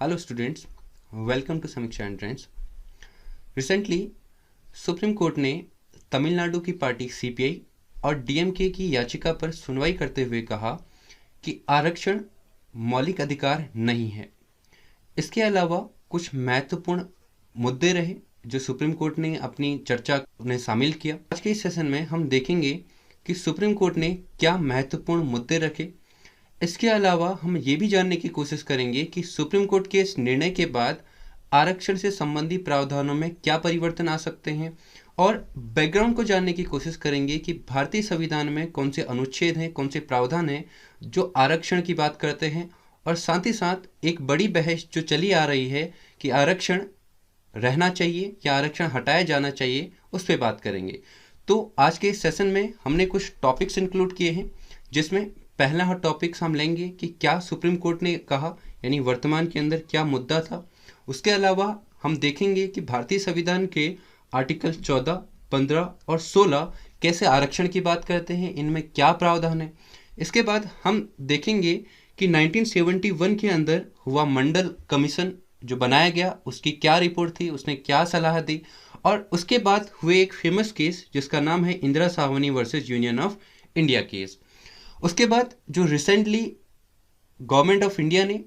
Hello students, welcome to समीक्षा entrance. Recently supreme court ने तमिलनाडु की पार्टी सीपीआई और डीएमके की याचिका पर सुनवाई करते हुए कहा कि आरक्षण मौलिक अधिकार नहीं है। इसके अलावा कुछ महत्वपूर्ण मुद्दे रहे जो सुप्रीम कोर्ट ने अपनी चर्चा में शामिल किया। आज के इस सेशन में हम देखेंगे कि सुप्रीम कोर्ट ने क्या महत्वपूर्ण मुद्दे रखे। इसके अलावा हम ये भी जानने की कोशिश करेंगे कि सुप्रीम कोर्ट के इस निर्णय के बाद आरक्षण से संबंधी प्रावधानों में क्या परिवर्तन आ सकते हैं और बैकग्राउंड को जानने की कोशिश करेंगे कि भारतीय संविधान में कौन से अनुच्छेद हैं, कौन से प्रावधान हैं जो आरक्षण की बात करते हैं। और साथ ही साथ एक बड़ी बहस जो चली आ रही है कि आरक्षण रहना चाहिए या आरक्षण हटाया जाना चाहिए, उस पर बात करेंगे। तो आज के इस सेशन में हमने कुछ टॉपिक्स इंक्लूड किए हैं, जिसमें पहला टॉपिक्स हम लेंगे कि क्या सुप्रीम कोर्ट ने कहा, यानी वर्तमान के अंदर क्या मुद्दा था। उसके अलावा हम देखेंगे कि भारतीय संविधान के आर्टिकल 14, 15 और 16 कैसे आरक्षण की बात करते हैं, इनमें क्या प्रावधान है। इसके बाद हम देखेंगे कि 1971 के अंदर हुआ मंडल कमीशन जो बनाया गया, उसकी क्या रिपोर्ट थी, उसने क्या सलाह दी। और उसके बाद हुए एक फेमस केस जिसका नाम है Indira Sahni versus union of India case. उसके बाद जो रिसेंटली गवर्नमेंट ऑफ इंडिया ने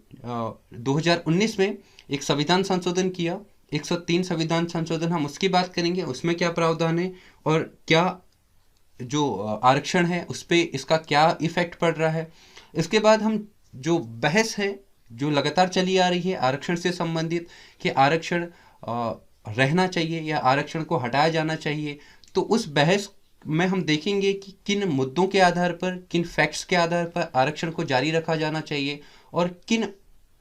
2019 में एक संविधान संशोधन किया, 103 संविधान संशोधन, हम उसकी बात करेंगे, उसमें क्या प्रावधान है और क्या जो आरक्षण है उस पर इसका क्या इफेक्ट पड़ रहा है। इसके बाद हम जो बहस है जो लगातार चली आ रही है आरक्षण से संबंधित कि आरक्षण रहना चाहिए या आरक्षण को हटाया जाना चाहिए, तो उस बहस में हम देखेंगे कि किन मुद्दों के आधार पर, किन फैक्ट्स के आधार पर आरक्षण को जारी रखा जाना चाहिए और किन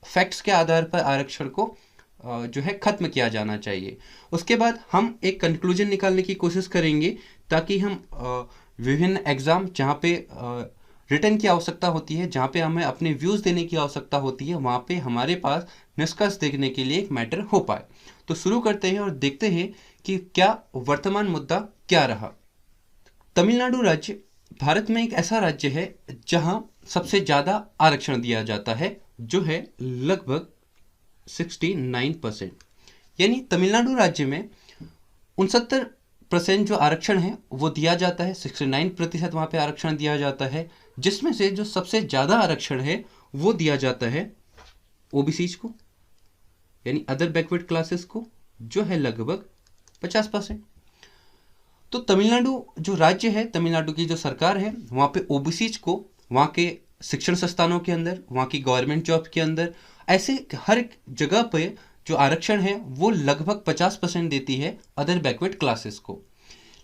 फैक्ट्स के आधार पर आरक्षण को जो है खत्म किया जाना चाहिए। उसके बाद हम एक कंक्लूजन निकालने की कोशिश करेंगे ताकि हम विभिन्न एग्जाम जहाँ पे रिटर्न की आवश्यकता होती है, जहाँ पे हमें अपने व्यूज़ देने की आवश्यकता होती है, वहाँ पे हमारे पास निष्कर्ष देखने के लिए एक मैटर हो पाए। तो शुरू करते हैं और देखते हैं कि क्या वर्तमान मुद्दा क्या रहा। तमिलनाडु राज्य भारत में एक ऐसा राज्य है जहां सबसे ज़्यादा आरक्षण दिया जाता है, जो है लगभग 69%। यानी तमिलनाडु राज्य में 69% जो आरक्षण है वो दिया जाता है, 69% वहाँ पे आरक्षण दिया जाता है, जिसमें से जो सबसे ज़्यादा आरक्षण है वो दिया जाता है ओबीसीज को, यानी अदर बैकवर्ड क्लासेस को, जो है लगभग 50%। तो तमिलनाडु जो राज्य है, तमिलनाडु की जो सरकार है, वहाँ पे ओबीसीज को वहाँ के शिक्षण संस्थानों के अंदर, वहाँ की गवर्नमेंट जॉब के अंदर, ऐसे हर एक जगह पे जो आरक्षण है वो लगभग 50% देती है अदर बैकवर्ड क्लासेस को।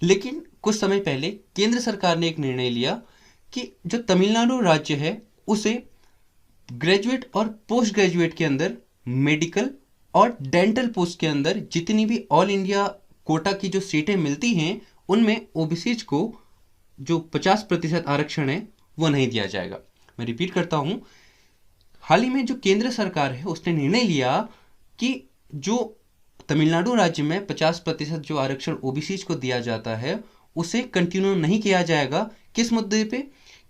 लेकिन कुछ समय पहले केंद्र सरकार ने एक निर्णय लिया कि जो तमिलनाडु राज्य है उसे ग्रेजुएट और पोस्ट ग्रेजुएट के अंदर, मेडिकल और डेंटल पोस्ट के अंदर जितनी भी ऑल इंडिया कोटा की जो सीटें मिलती हैं उनमें ओबीसीज को जो 50% आरक्षण है वो नहीं दिया जाएगा। मैं रिपीट करता हूं, हाल ही में जो केंद्र सरकार है उसने निर्णय लिया कि जो तमिलनाडु राज्य में 50% जो आरक्षण ओबीसीज को दिया जाता है उसे कंटिन्यू नहीं किया जाएगा। किस मुद्दे पे?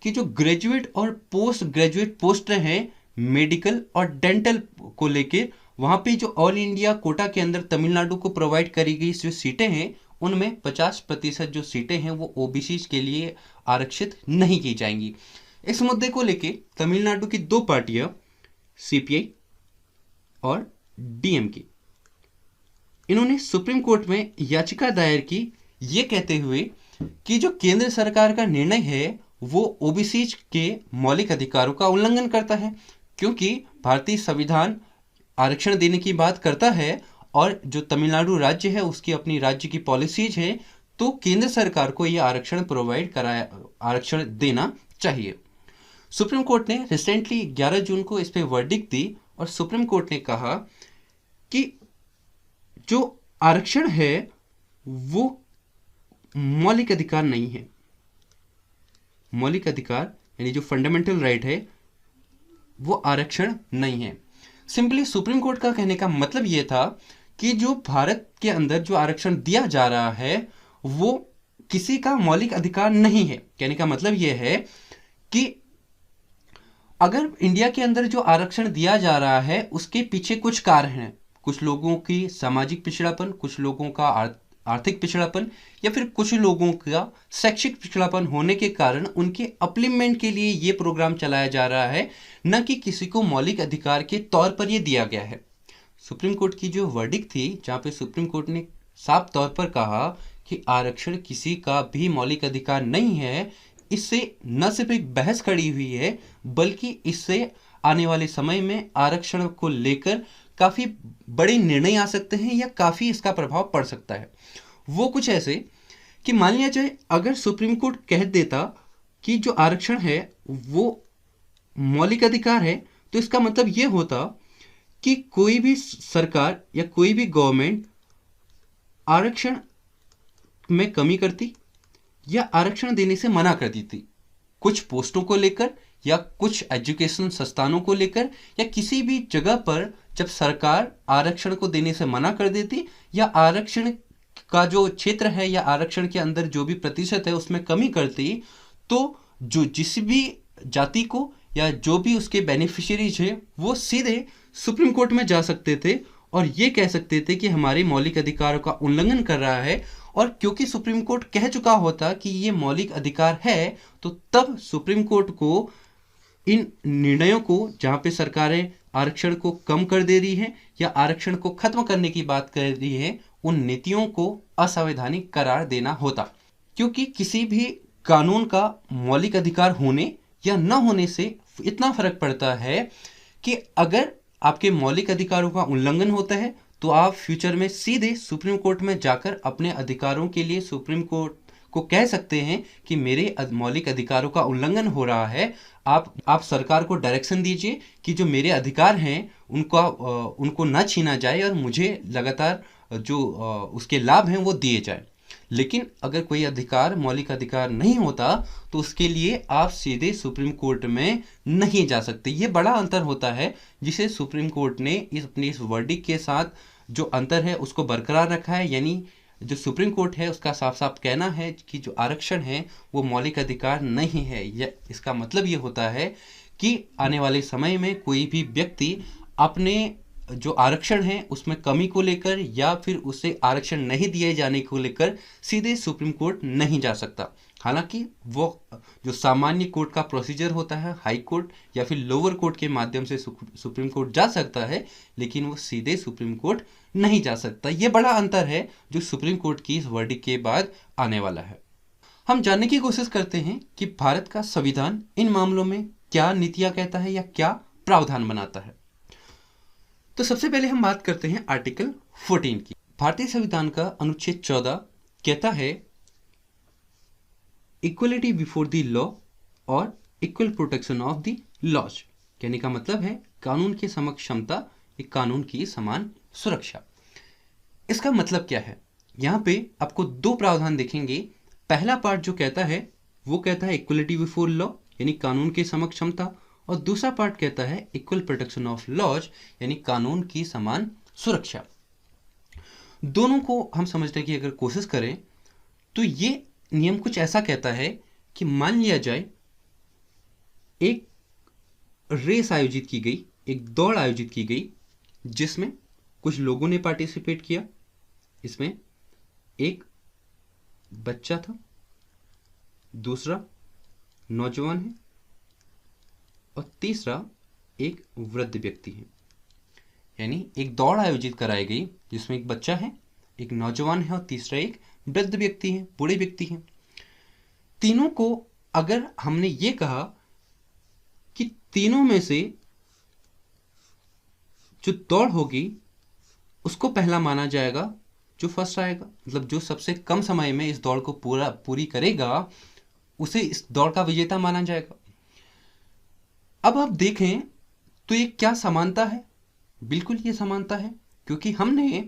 कि जो ग्रेजुएट और पोस्ट ग्रेजुएट पोस्ट हैं मेडिकल और डेंटल को लेके, वहाँ पे जो ऑल इंडिया कोटा के अंदर तमिलनाडु को प्रोवाइड करी गई जो सीटें हैं उनमें 50% जो सीटें हैं वो ओबीसी के लिए आरक्षित नहीं की जाएंगी। इस मुद्दे को लेके तमिलनाडु की दो पार्टियां, सीपीआई और डीएमके, इन्होंने सुप्रीम कोर्ट में याचिका दायर की, ये कहते हुए कि जो केंद्र सरकार का निर्णय है वो ओबीसी के मौलिक अधिकारों का उल्लंघन करता है, क्योंकि भारतीय संविधान आरक्षण देने की बात करता है और जो तमिलनाडु राज्य है उसकी अपनी राज्य की पॉलिसीज है, तो केंद्र सरकार को यह आरक्षण प्रोवाइड कराया, आरक्षण देना चाहिए। सुप्रीम कोर्ट ने रिसेंटली 11 जून को इस पे वर्डिक्ट दी और सुप्रीम कोर्ट ने कहा कि जो आरक्षण है वो मौलिक अधिकार नहीं है। मौलिक अधिकार यानी जो फंडामेंटल राइट है वो आरक्षण नहीं है। सिंपली सुप्रीम कोर्ट का कहने का मतलब ये था कि जो भारत के अंदर जो आरक्षण दिया जा रहा है वो किसी का मौलिक अधिकार नहीं है। कहने का मतलब ये है कि अगर इंडिया के अंदर जो आरक्षण दिया जा रहा है उसके पीछे कुछ कारण हैं। कुछ लोगों की सामाजिक पिछड़ापन, कुछ लोगों का आर्थिक पिछड़ापन, या फिर कुछ लोगों का शैक्षिक पिछड़ापन होने के कारण उनके अपलिमेंट के लिए ये प्रोग्राम चलाया जा रहा है, न कि किसी को मौलिक अधिकार के तौर पर ये दिया गया है। सुप्रीम कोर्ट की जो वर्डिक्ट थी, जहाँ पे सुप्रीम कोर्ट ने साफ तौर पर कहा कि आरक्षण किसी का भी मौलिक अधिकार नहीं है, इससे न सिर्फ एक बहस खड़ी हुई है, बल्कि इससे आने वाले समय में आरक्षण को लेकर काफ़ी बड़े निर्णय आ सकते हैं या काफ़ी इसका प्रभाव पड़ सकता है। वो कुछ ऐसे कि मान लिया जाए अगर सुप्रीम कोर्ट कह देता कि जो आरक्षण है वो मौलिक अधिकार है, तो इसका मतलब ये होता कि कोई भी सरकार या कोई भी गवर्नमेंट आरक्षण में कमी करती या आरक्षण देने से मना कर देती, कुछ पोस्टों को लेकर या कुछ एजुकेशन संस्थानों को लेकर, या किसी भी जगह पर जब सरकार आरक्षण को देने से मना कर देती या आरक्षण का जो क्षेत्र है या आरक्षण के अंदर जो भी प्रतिशत है उसमें कमी करती, तो जो जिस भी जाति को या जो भी उसके बेनिफिशियरीज हैं वो सीधे सुप्रीम कोर्ट में जा सकते थे और ये कह सकते थे कि हमारे मौलिक अधिकारों का उल्लंघन कर रहा है। और क्योंकि सुप्रीम कोर्ट कह चुका होता कि ये मौलिक अधिकार है, तो तब सुप्रीम कोर्ट को इन निर्णयों को, जहाँ पे सरकारें आरक्षण को कम कर दे रही हैं या आरक्षण को खत्म करने की बात कर रही है, उन नीतियों को असंवैधानिक करार देना होता। क्योंकि किसी भी कानून का मौलिक अधिकार होने या न होने से इतना फर्क पड़ता है कि अगर आपके मौलिक अधिकारों का उल्लंघन होता है तो आप फ्यूचर में सीधे सुप्रीम कोर्ट में जाकर अपने अधिकारों के लिए सुप्रीम कोर्ट को कह सकते हैं कि मेरे मौलिक अधिकारों का उल्लंघन हो रहा है, आप सरकार को डायरेक्शन दीजिए कि जो मेरे अधिकार हैं उनको ना छीना जाए और मुझे लगातार जो उसके लाभ हैं वो दिए जाए। लेकिन अगर कोई अधिकार मौलिक अधिकार नहीं होता तो उसके लिए आप सीधे सुप्रीम कोर्ट में नहीं जा सकते। ये बड़ा अंतर होता है जिसे सुप्रीम कोर्ट ने इस वर्डिक्ट के साथ जो अंतर है उसको बरकरार रखा है। यानी जो सुप्रीम कोर्ट है उसका साफ साफ कहना है कि जो आरक्षण है वो मौलिक अधिकार नहीं है। इसका मतलब ये होता है कि आने वाले समय में कोई भी व्यक्ति अपने जो आरक्षण है उसमें कमी को लेकर या फिर उसे आरक्षण नहीं दिए जाने को लेकर सीधे सुप्रीम कोर्ट नहीं जा सकता। हालांकि वो जो सामान्य कोर्ट का प्रोसीजर होता है, हाई कोर्ट या फिर लोअर कोर्ट के माध्यम से सुप्रीम कोर्ट जा सकता है, लेकिन वो सीधे सुप्रीम कोर्ट नहीं जा सकता। ये बड़ा अंतर है जो सुप्रीम कोर्ट की इस वर्डिक्ट के बाद आने वाला है। हम जानने की कोशिश करते हैं कि भारत का संविधान इन मामलों में क्या नीतियां कहता है या क्या प्रावधान बनाता है। तो सबसे पहले हम बात करते हैं आर्टिकल 14 की। भारतीय संविधान का अनुच्छेद 14 कहता है इक्वलिटी बिफोर द लॉ और equal protection of the laws. कहने का मतलब है कानून के समक्ष क्षमता, एक कानून की समान सुरक्षा। इसका मतलब क्या है? यहाँ पे आपको दो प्रावधान देखेंगे। पहला पार्ट जो कहता है वो कहता है इक्वलिटी बिफोर लॉ यानी कानून के समक्ष क्षमता, और दूसरा पार्ट कहता है इक्वल प्रोटेक्शन ऑफ लॉज यानी कानून की समान सुरक्षा। दोनों को हम समझने की अगर कोशिश करें तो ये नियम कुछ ऐसा कहता है कि मान लिया जाए एक रेस आयोजित की गई, एक दौड़ आयोजित की गई जिसमें कुछ लोगों ने पार्टिसिपेट किया। इसमें एक बच्चा था, दूसरा नौजवान है और तीसरा एक वृद्ध व्यक्ति है। यानी एक दौड़ आयोजित कराई गई जिसमें एक बच्चा है, एक नौजवान है और तीसरा एक वृद्ध व्यक्ति है, बूढ़े व्यक्ति हैं। तीनों को अगर हमने ये कहा कि तीनों में से जो दौड़ होगी उसको पहला माना जाएगा जो फर्स्ट आएगा, मतलब जो सबसे कम समय में इस दौड़ को पूरी करेगा उसे इस दौड़ का विजेता माना जाएगा। अब आप देखें तो ये क्या समानता है? बिल्कुल ये समानता है, क्योंकि हमने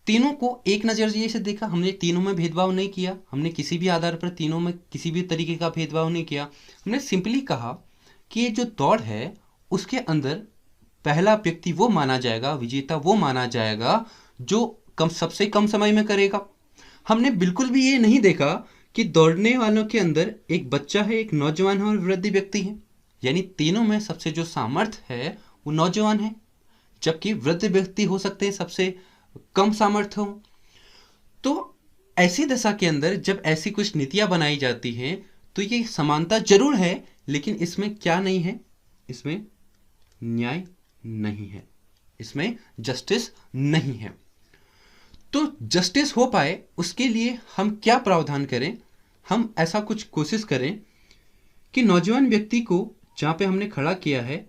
तीनों को एक नज़रिए से देखा, हमने तीनों में भेदभाव नहीं किया, हमने किसी भी आधार पर तीनों में किसी भी तरीके का भेदभाव नहीं किया। हमने सिंपली कहा कि ये जो दौड़ है उसके अंदर पहला व्यक्ति वो माना जाएगा, विजेता वो माना जाएगा जो सबसे कम समय में करेगा। हमने बिल्कुल भी ये नहीं देखा कि दौड़ने वालों के अंदर एक बच्चा है, एक नौजवान है और वृद्ध व्यक्ति है। यानी तीनों में सबसे जो सामर्थ्य है वो नौजवान है, जबकि वृद्ध व्यक्ति हो सकते हैं सबसे कम सामर्थ्य हो। तो ऐसी दशा के अंदर जब ऐसी कुछ नीतियां बनाई जाती हैं तो ये समानता जरूर है, लेकिन इसमें क्या नहीं है, इसमें न्याय नहीं है, इसमें जस्टिस नहीं है। तो जस्टिस हो पाए उसके लिए हम क्या प्रावधान करें? हम ऐसा कुछ कोशिश करें कि नौजवान व्यक्ति को जहाँ पे हमने खड़ा किया है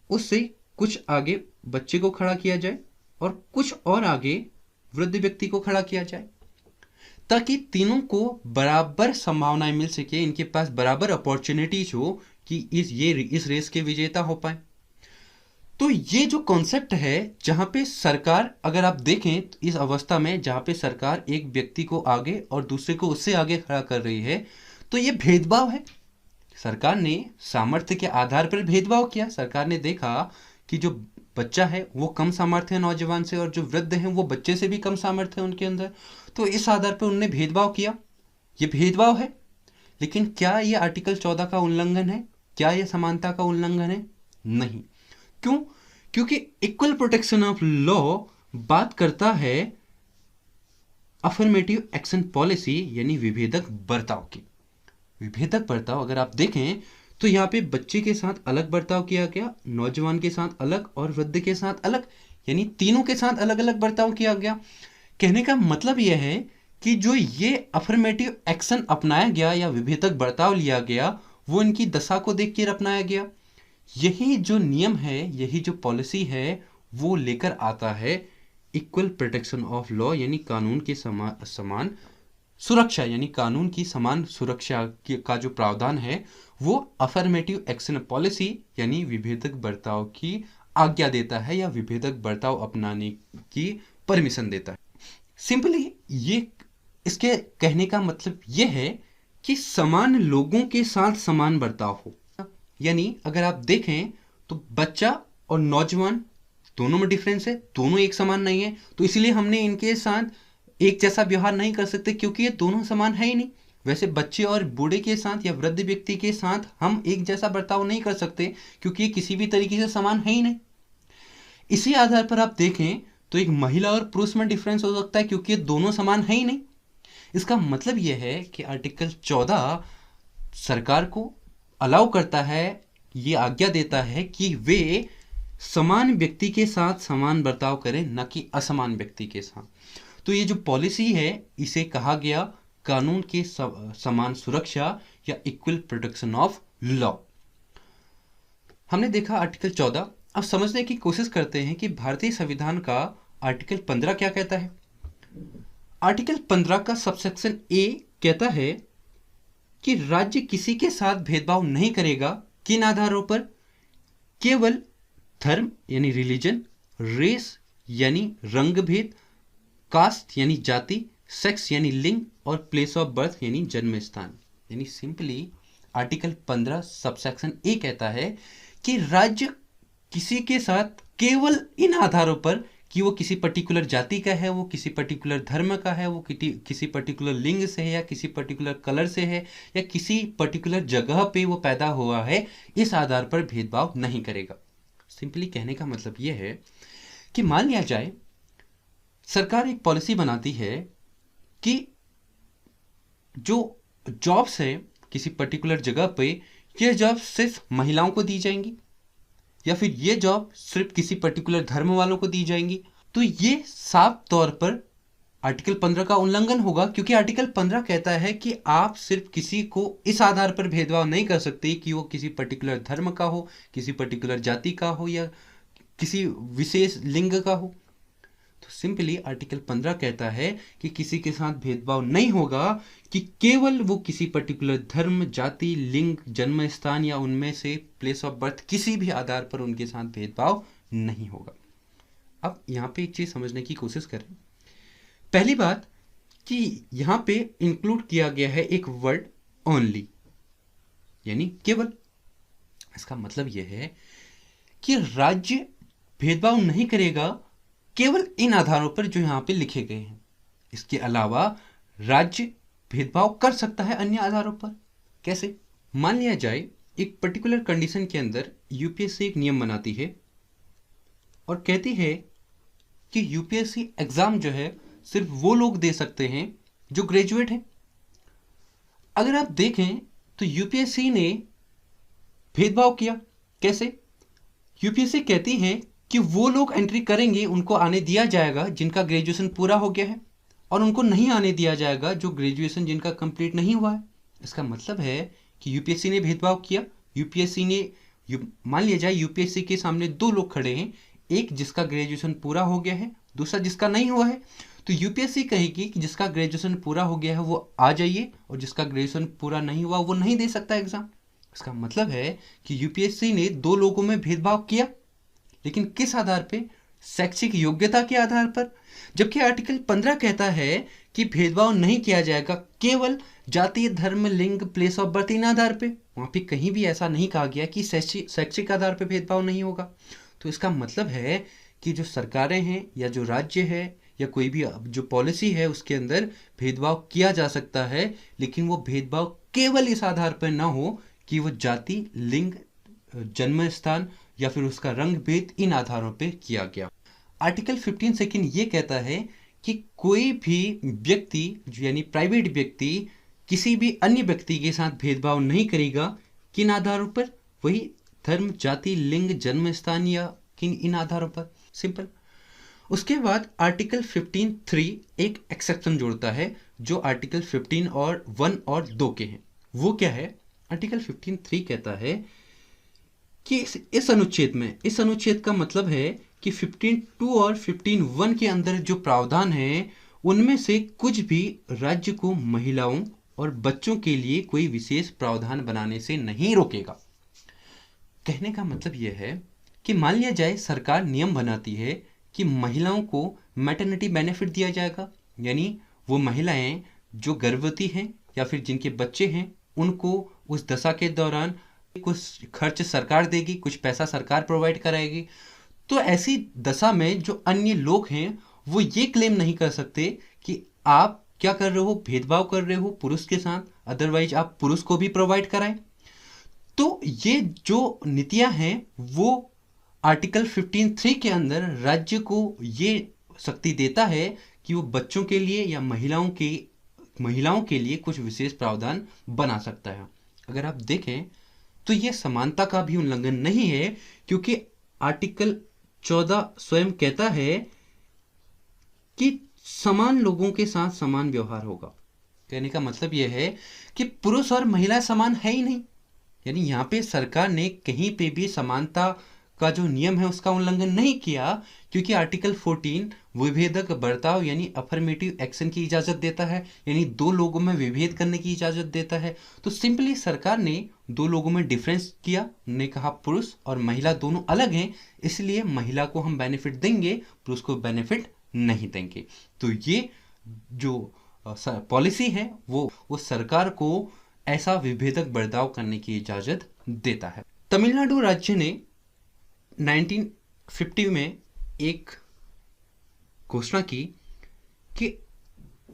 उससे कुछ आगे बच्चे को खड़ा किया जाए और कुछ और आगे वृद्ध व्यक्ति को खड़ा किया जाए, ताकि तीनों को बराबर संभावनाएं मिल सके, इनके पास बराबर अपॉर्चुनिटीज हो कि इस रेस के विजेता हो पाए। तो ये जो कॉन्सेप्ट है जहां पे सरकार, अगर आप देखें तो इस अवस्था में जहां पे सरकार एक व्यक्ति को आगे और दूसरे को उससे आगे खड़ा कर रही है, तो ये भेदभाव है। सरकार ने सामर्थ्य के आधार पर भेदभाव किया। सरकार ने देखा कि जो बच्चा है वो कम सामर्थ्य है नौजवान से, और जो वृद्ध है वो बच्चे से भी कम सामर्थ्य है उनके अंदर, तो इस आधार पर उन्होंने भेदभाव किया। ये भेदभाव है। लेकिन क्या ये आर्टिकल 14 का उल्लंघन है? क्या ये समानता का उल्लंघन है? नहीं। क्यों? क्योंकि इक्वल प्रोटेक्शन ऑफ लॉ बात करता है अफर्मेटिव एक्शन पॉलिसी यानी विभेदक बर्ताव की। विभेदक बर्ताव अगर आप देखें तो यहाँ पे बच्चे के साथ अलग बर्ताव किया गया, नौजवान के साथ अलग और वृद्ध के साथ अलग, यानी तीनों के साथ अलग अलग बर्ताव किया गया। कहने का मतलब यह है कि जो ये अफर्मेटिव एक्शन अपनाया गया या विभेदक बर्ताव लिया गया वो इनकी दशा को देख कर अपनाया गया। यही जो नियम है, यही जो पॉलिसी है वो लेकर आता है इक्वल प्रोटेक्शन ऑफ लॉ यानी कानून के समान सुरक्षा, यानी कानून की समान सुरक्षा का जो प्रावधान है वो अफर्मेटिव एक्शन पॉलिसी यानी विभेदक बर्ताव की आज्ञा देता है या विभेदक बर्ताव अपनाने की परमिशन देता है। सिंपली ये इसके कहने का मतलब ये है कि समान लोगों के साथ समान बर्ताव हो। यानी अगर आप देखें तो बच्चा और नौजवान दोनों में डिफरेंस है, दोनों एक समान नहीं है, तो इसलिए हमने इनके साथ एक जैसा व्यवहार नहीं कर सकते क्योंकि ये दोनों समान है ही नहीं। वैसे बच्चे और बूढ़े के साथ या वृद्ध व्यक्ति के साथ हम एक जैसा बर्ताव नहीं कर सकते क्योंकि ये किसी भी तरीके से समान है ही नहीं। इसी आधार पर आप देखें तो एक महिला और पुरुष में डिफरेंस हो सकता है क्योंकि ये दोनों समान है ही नहीं। इसका मतलब यह है कि आर्टिकल 14 सरकार को अलाउ करता है, ये आज्ञा देता है कि वे समान व्यक्ति के साथ समान बर्ताव करें, न कि असमान व्यक्ति के साथ। तो ये जो पॉलिसी है इसे कहा गया कानून के समान सुरक्षा या इक्वल प्रोटेक्शन ऑफ लॉ। हमने देखा आर्टिकल 14। अब समझने की कोशिश करते हैं कि भारतीय संविधान का आर्टिकल 15 क्या कहता है। आर्टिकल 15 का सबसेक्शन ए कहता है कि राज्य किसी के साथ भेदभाव नहीं करेगा। किन आधारों पर? केवल धर्म यानी रिलीजन, रेस यानी रंग भेद, कास्ट यानी जाति, सेक्स यानी लिंग और प्लेस ऑफ बर्थ यानी जन्म स्थान। यानी सिंपली आर्टिकल 15 सबसेक्शन ए कहता है कि राज्य किसी के साथ केवल इन आधारों पर कि वो किसी पर्टिकुलर जाति का है, वो किसी पर्टिकुलर धर्म का है, वो किसी पर्टिकुलर लिंग से है या किसी पर्टिकुलर कलर से है या किसी पर्टिकुलर जगह पे वो पैदा हुआ है, इस आधार पर भेदभाव नहीं करेगा। सिंपली कहने का मतलब ये है कि मान लिया जाए सरकार एक पॉलिसी बनाती है कि जो जॉब्स है किसी पर्टिकुलर जगह पे, ये जॉब सिर्फ महिलाओं को दी जाएंगी या फिर ये जॉब सिर्फ किसी पर्टिकुलर धर्म वालों को दी जाएंगी, तो ये साफ तौर पर आर्टिकल 15 का उल्लंघन होगा। क्योंकि आर्टिकल 15 कहता है कि आप सिर्फ किसी को इस आधार पर भेदभाव नहीं कर सकते कि वो किसी पर्टिकुलर धर्म का हो, किसी पर्टिकुलर जाति का हो या किसी विशेष लिंग का हो। तो सिंपली आर्टिकल 15 कहता है कि किसी के साथ भेदभाव नहीं होगा, कि केवल वो किसी पर्टिकुलर धर्म, जाति, लिंग, जन्म स्थान या उनमें से प्लेस ऑफ बर्थ किसी भी आधार पर उनके साथ भेदभाव नहीं होगा। अब यहाँ पे एक चीज समझने की कोशिश करें। पहली बात कि यहाँ पे इंक्लूड किया गया है एक वर्ड ओनली, यानी केवल। इसका मतलब यह है कि राज्य भेदभाव नहीं करेगा केवल इन आधारों पर जो यहाँ पे लिखे गए हैं। इसके अलावा राज्य भेदभाव कर सकता है अन्य आधारों पर। कैसे? मान लिया जाए एक पर्टिकुलर कंडीशन के अंदर यूपीएससी एक नियम बनाती है और कहती है कि यूपीएससी एग्ज़ाम जो है सिर्फ वो लोग दे सकते हैं जो ग्रेजुएट हैं। अगर आप देखें तो यूपीएससी ने भेदभाव किया। कैसे? यूपीएससी कहती है कि वो लोग एंट्री करेंगे उनको आने दिया जाएगा जिनका ग्रेजुएशन पूरा हो गया है, और उनको नहीं आने दिया जाएगा जो ग्रेजुएशन जिनका कंप्लीट नहीं हुआ है। इसका मतलब है कि यूपीएससी ने भेदभाव किया। यूपीएससी ने मान लिया जाए यूपीएससी के सामने दो लोग खड़े हैं, एक जिसका ग्रेजुएशन पूरा हो गया है, दूसरा जिसका नहीं हुआ है। तो यूपीएससी कहेगी कि जिसका ग्रेजुएशन पूरा हो गया है वो आ जाइए, और जिसका ग्रेजुएशन पूरा नहीं हुआ वो नहीं दे सकता एग्जाम। इसका मतलब है कि यूपीएससी ने दो लोगों में भेदभाव किया, लेकिन किस आधार पे? शैक्षिक योग्यता के आधार पर। जबकि आर्टिकल 15 कहता है कि भेदभाव नहीं किया जाएगा, केवल जाति, धर्म, लिंग, प्लेस ऑफ बर्थ इन आधार पे। वहाँ पे कहीं भी ऐसा नहीं कहा गया कि शैक्षिक आधार पे भेदभाव नहीं होगा। तो इसका मतलब है कि जो सरकारें हैं या जो राज्य है या कोई भी जो पॉलिसी है उसके अंदर भेदभाव किया जा सकता है, लेकिन वो भेदभाव केवल इस आधार पर ना हो कि वो जाति, लिंग, जन्म स्थान या फिर उसका रंग भेद इन आधारों पे किया गया। आर्टिकल 15 सेकंड ये कहता है कि कोई भी व्यक्ति यानी प्राइवेट व्यक्ति किसी भी अन्य व्यक्ति के साथ भेदभाव नहीं करेगा। किन आधारों पर? वही धर्म, जाति, लिंग, जन्म स्थान या किन इन आधारों पर। सिंपल। उसके बाद आर्टिकल 15(3) एक एक्सेप्शन जोड़ता है जो आर्टिकल 15 और 1 और 2 के हैं। वो क्या है? आर्टिकल 15(3) कहता है कि इस अनुच्छेद का मतलब है कि 15(2) और 15(1) के अंदर जो प्रावधान है उनमें से कुछ भी राज्य को महिलाओं और बच्चों के लिए कोई विशेष प्रावधान बनाने से नहीं रोकेगा। कहने का मतलब यह है कि मान लिया जाए सरकार नियम बनाती है कि महिलाओं को मैटरनिटी बेनिफिट दिया जाएगा, यानी वो महिलाएं जो गर्भवती हैं या फिर जिनके बच्चे हैं उनको उस दशा के दौरान कुछ खर्च सरकार देगी, कुछ पैसा सरकार प्रोवाइड कराएगी। तो ऐसी दशा में जो अन्य लोग हैं वो ये क्लेम नहीं कर सकते कि आप क्या कर रहे हो, भेदभाव कर रहे हो पुरुष के साथ, अदरवाइज आप पुरुष को भी प्रोवाइड कराएं। तो ये जो नीतियां हैं वो आर्टिकल 15(3) के अंदर राज्य को ये शक्ति देता है कि वो बच्चों के लिए या महिलाओं के लिए कुछ विशेष प्रावधान बना सकता है। अगर आप देखें तो ये समानता का भी उल्लंघन नहीं है, क्योंकि आर्टिकल 14 स्वयं कहता है कि समान लोगों के साथ समान व्यवहार होगा। कहने का मतलब यह है कि पुरुष और महिला समान है ही नहीं, यानी यहाँ पे सरकार ने कहीं पे भी समानता का जो नियम है उसका उल्लंघन नहीं किया, क्योंकि आर्टिकल 14 विभेदक बर्ताव यानी अफर्मेटिव एक्शन की इजाज़त देता है, यानी दो लोगों में विभेद करने की इजाज़त देता है। तो सिंपली सरकार ने दो लोगों में डिफरेंस किया, ने कहा पुरुष और महिला दोनों अलग हैं, इसलिए महिला को हम बेनिफिट देंगे, पुरुष को बेनिफिट नहीं देंगे। तो ये जो पॉलिसी है वो सरकार को ऐसा विभेदक बर्ताव करने की इजाज़त देता है। तमिलनाडु राज्य ने 1950 में एक घोषणा की कि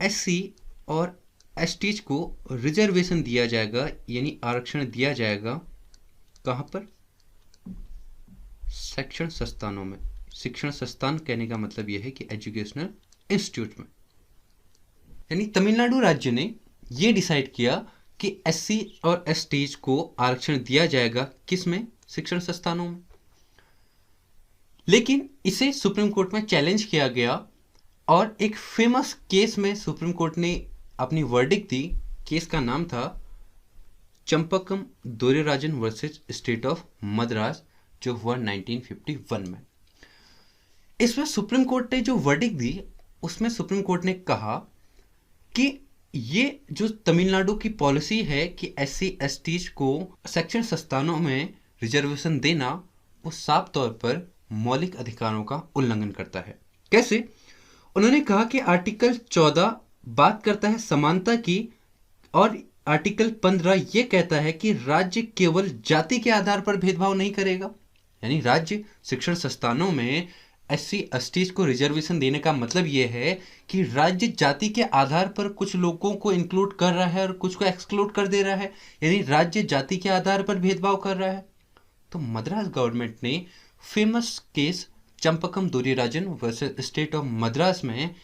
एससी और एसटीज को रिजर्वेशन दिया जाएगा, यानी आरक्षण दिया जाएगा। कहाँ पर? शिक्षण संस्थानों में। शिक्षण संस्थान कहने का मतलब यह है कि एजुकेशनल इंस्टीट्यूट में। यानी तमिलनाडु राज्य ने यह डिसाइड किया कि एससी और एसटीज को आरक्षण दिया जाएगा। किस में? शिक्षण संस्थानों में। लेकिन इसे सुप्रीम कोर्ट में चैलेंज किया गया और एक फेमस केस में सुप्रीम कोर्ट ने अपनी वर्डिक्ट दी। केस का नाम था Champakam Dorairajan versus state of Madras, जो हुआ 1951 में। इसमें सुप्रीम कोर्ट ने जो वर्डिक्ट दी उसमें सुप्रीम कोर्ट ने कहा कि ये जो तमिलनाडु की पॉलिसी है कि एससी एसटीज को शिक्षण संस्थानों में रिजर्वेशन देना, वो साफ तौर पर मौलिक अधिकारों का उल्लंघन करता है। कैसे? उन्होंने कहा कि आर्टिकल 14 बात करता है समानता की और आर्टिकल 15 ये कहता है कि राज्य केवल जाति के आधार पर भेदभाव नहीं करेगा। यानी राज्य शिक्षण संस्थानों में SC एसटीज को रिजर्वेशन देने का मतलब ये है कि राज्य जाति के आधार पर कुछ लोगों को इंक्लूड कर रहा है और कुछ को एक्सक्लूड कर दे रहा है, यानी राज्य जाति के आधार पर भेदभाव कर रहा है। तो मद्रास गवर्नमेंट ने famous case Champakam Dorairajan versus state of Madras में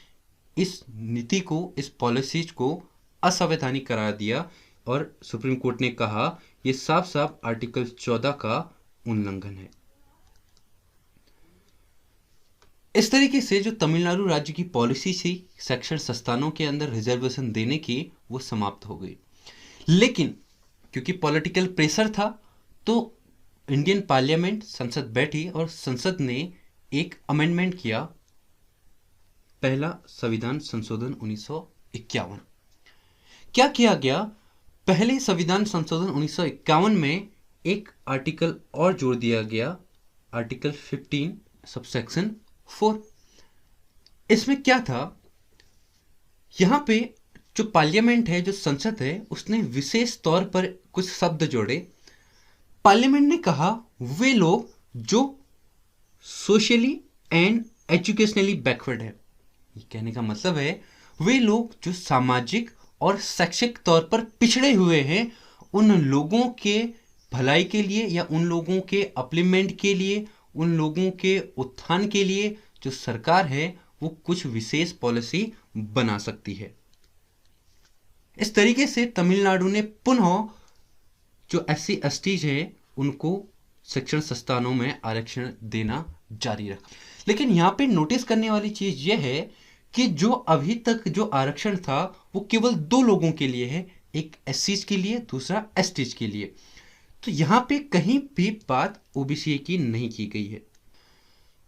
इस नीति को, इस पॉलिसीज को असंवैधानिक करार दिया और सुप्रीम कोर्ट ने कहा यह साफ साफ आर्टिकल 14 का उल्लंघन है। इस तरीके से जो तमिलनाडु राज्य की पॉलिसी थी सेक्शन संस्थानों के अंदर रिजर्वेशन देने की, वो समाप्त हो गई। लेकिन क्योंकि पॉलिटिकल प्रेशर था तो इंडियन पार्लियामेंट, संसद बैठी और संसद ने एक अमेंडमेंट किया, पहला संविधान संशोधन 1951। क्या किया गया? पहले संविधान संशोधन 1951 में एक आर्टिकल और जोड़ दिया गया, आर्टिकल 15 सबसेक्शन 4। इसमें क्या था? यहां पे जो पार्लियामेंट है, जो संसद है, उसने विशेष तौर पर कुछ शब्द जोड़े। पार्लियामेंट ने कहा वे लोग जो सोशली एंड एजुकेशनली बैकवर्ड है, ये कहने का मतलब है वे लोग जो सामाजिक और शैक्षिक तौर पर पिछड़े हुए हैं, उन लोगों के भलाई के लिए या उन लोगों के अपलिमेंट के लिए, उन लोगों के उत्थान के लिए जो सरकार है वो कुछ विशेष पॉलिसी बना सकती है। इस तरीके से तमिलनाडु ने पुनः जो SC एसटीज है उनको शिक्षण संस्थानों में आरक्षण देना जारी रखा। लेकिन यहाँ पे नोटिस करने वाली चीज यह है कि जो अभी तक जो आरक्षण था वो केवल 2 लोगों के लिए है, एक SCs के लिए, दूसरा STs के लिए। तो यहाँ पे कहीं भी बात OBC की नहीं की गई है।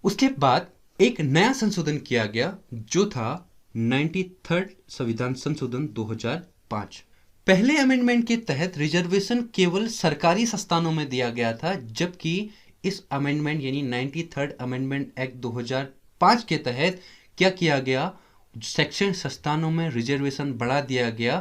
उसके बाद एक नया संशोधन किया गया जो था 93rd संविधान संशोधन 2005। पहले अमेंडमेंट के तहत रिजर्वेशन केवल सरकारी संस्थानों में दिया गया था, जबकि इस अमेंडमेंट यानी 93rd अमेंडमेंट एक्ट 2005 के तहत क्या किया गया? सेक्शन संस्थानों में रिजर्वेशन बढ़ा दिया गया,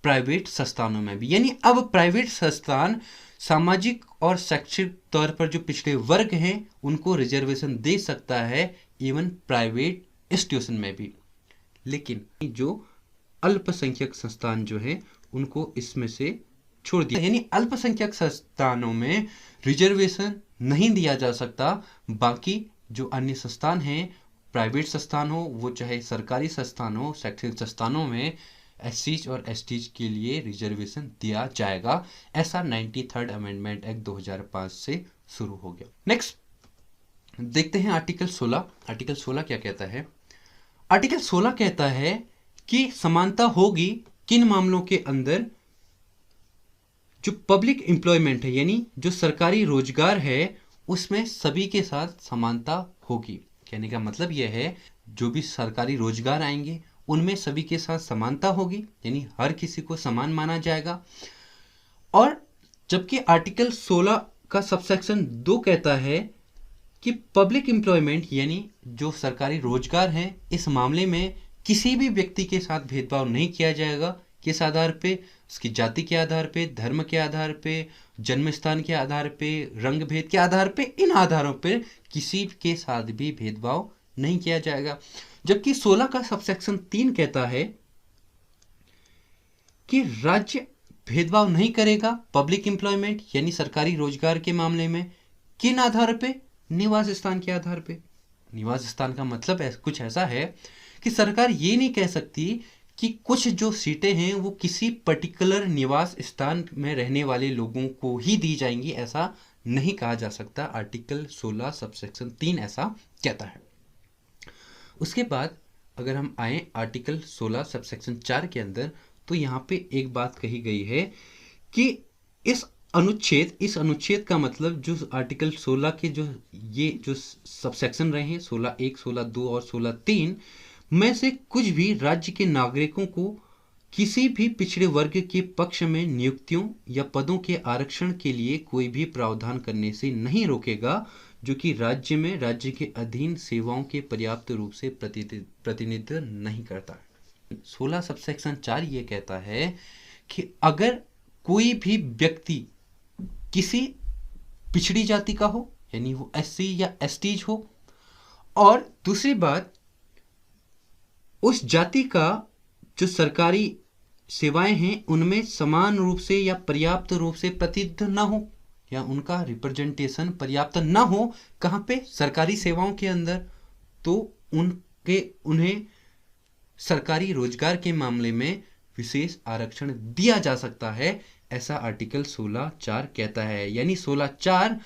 प्राइवेट संस्थानों में भी। यानी अब प्राइवेट संस्थान सामाजिक और शैक्षिक तौर पर जो पिछड़े वर्ग हैं उनको रिजर्वेशन दे सकता है, इवन प्राइवेट इंस्टीट्यूशन में भी। लेकिन जो अल्पसंख्यक संस्थान जो है उनको इसमें से छोड़ दिया, यानी अल्पसंख्यक संस्थानों में रिजर्वेशन नहीं दिया जा सकता। बाकी जो अन्य संस्थान हैं, प्राइवेट संस्थान हो, वो चाहे सरकारी संस्थान हो, शैक्षणिक संस्थानों में SCs और STs के लिए रिजर्वेशन दिया जाएगा। ऐसा 93rd अमेंडमेंट एक्ट 2005 से शुरू हो गया। नेक्स्ट देखते हैं आर्टिकल 16। आर्टिकल 16 क्या कहता है? आर्टिकल 16 कहता है कि समानता होगी किन मामलों के अंदर? जो पब्लिक एम्प्लॉयमेंट है यानी जो सरकारी रोजगार है उसमें सभी के साथ समानता होगी। कहने का मतलब यह है जो भी सरकारी रोजगार आएंगे उनमें सभी के साथ समानता होगी, यानी हर किसी को समान माना जाएगा। और जबकि आर्टिकल 16 का सबसेक्शन 2 कहता है कि पब्लिक एम्प्लॉयमेंट यानी जो सरकारी रोजगार है इस मामले में किसी भी व्यक्ति के साथ भेदभाव नहीं किया जाएगा। किस आधार पे? उसकी जाति के आधार पे, धर्म के आधार पे, जन्म स्थान के आधार पे, रंग भेद के आधार पे, इन आधारों पे किसी के साथ भी भेदभाव नहीं किया जाएगा। जबकि 16 का सबसेक्शन 3 कहता है कि राज्य भेदभाव नहीं करेगा पब्लिक एम्प्लॉयमेंट यानी सरकारी रोजगार के मामले में। किन आधार पे? निवास स्थान के आधार पे। निवास स्थान का मतलब कुछ ऐसा है कि सरकार ये नहीं कह सकती कि कुछ जो सीटें हैं वो किसी पर्टिकुलर निवास स्थान में रहने वाले लोगों को ही दी जाएंगी, ऐसा नहीं कहा जा सकता। आर्टिकल 16 सबसेक्शन 3 ऐसा कहता है। उसके बाद अगर हम आए आर्टिकल 16 सबसेक्शन 4 के अंदर, तो यहाँ पे एक बात कही गई है कि इस अनुच्छेद का मतलब जो आर्टिकल 16 के जो सबसेक्शन रहे हैं 16(1), 16(2) और 16(3) में से कुछ भी राज्य के नागरिकों को किसी भी पिछड़े वर्ग के पक्ष में नियुक्तियों या पदों के आरक्षण के लिए कोई भी प्रावधान करने से नहीं रोकेगा जो कि राज्य में राज्य के अधीन सेवाओं के पर्याप्त रूप से प्रतिनिधित्व नहीं करता। 16 सबसेक्शन 4 ये कहता है कि अगर कोई भी व्यक्ति किसी पिछड़ी जाति का हो यानी वो SC या STs हो और दूसरी बात, उस जाति का जो सरकारी सेवाएं हैं उनमें समान रूप से या पर्याप्त रूप से प्रतिनिधित्व न हो, या उनका रिप्रेजेंटेशन पर्याप्त न हो, कहाँ पे, सरकारी सेवाओं के अंदर, तो उन्हें सरकारी रोजगार के मामले में विशेष आरक्षण दिया जा सकता है, ऐसा आर्टिकल 16(4) कहता है। यानी 16(4)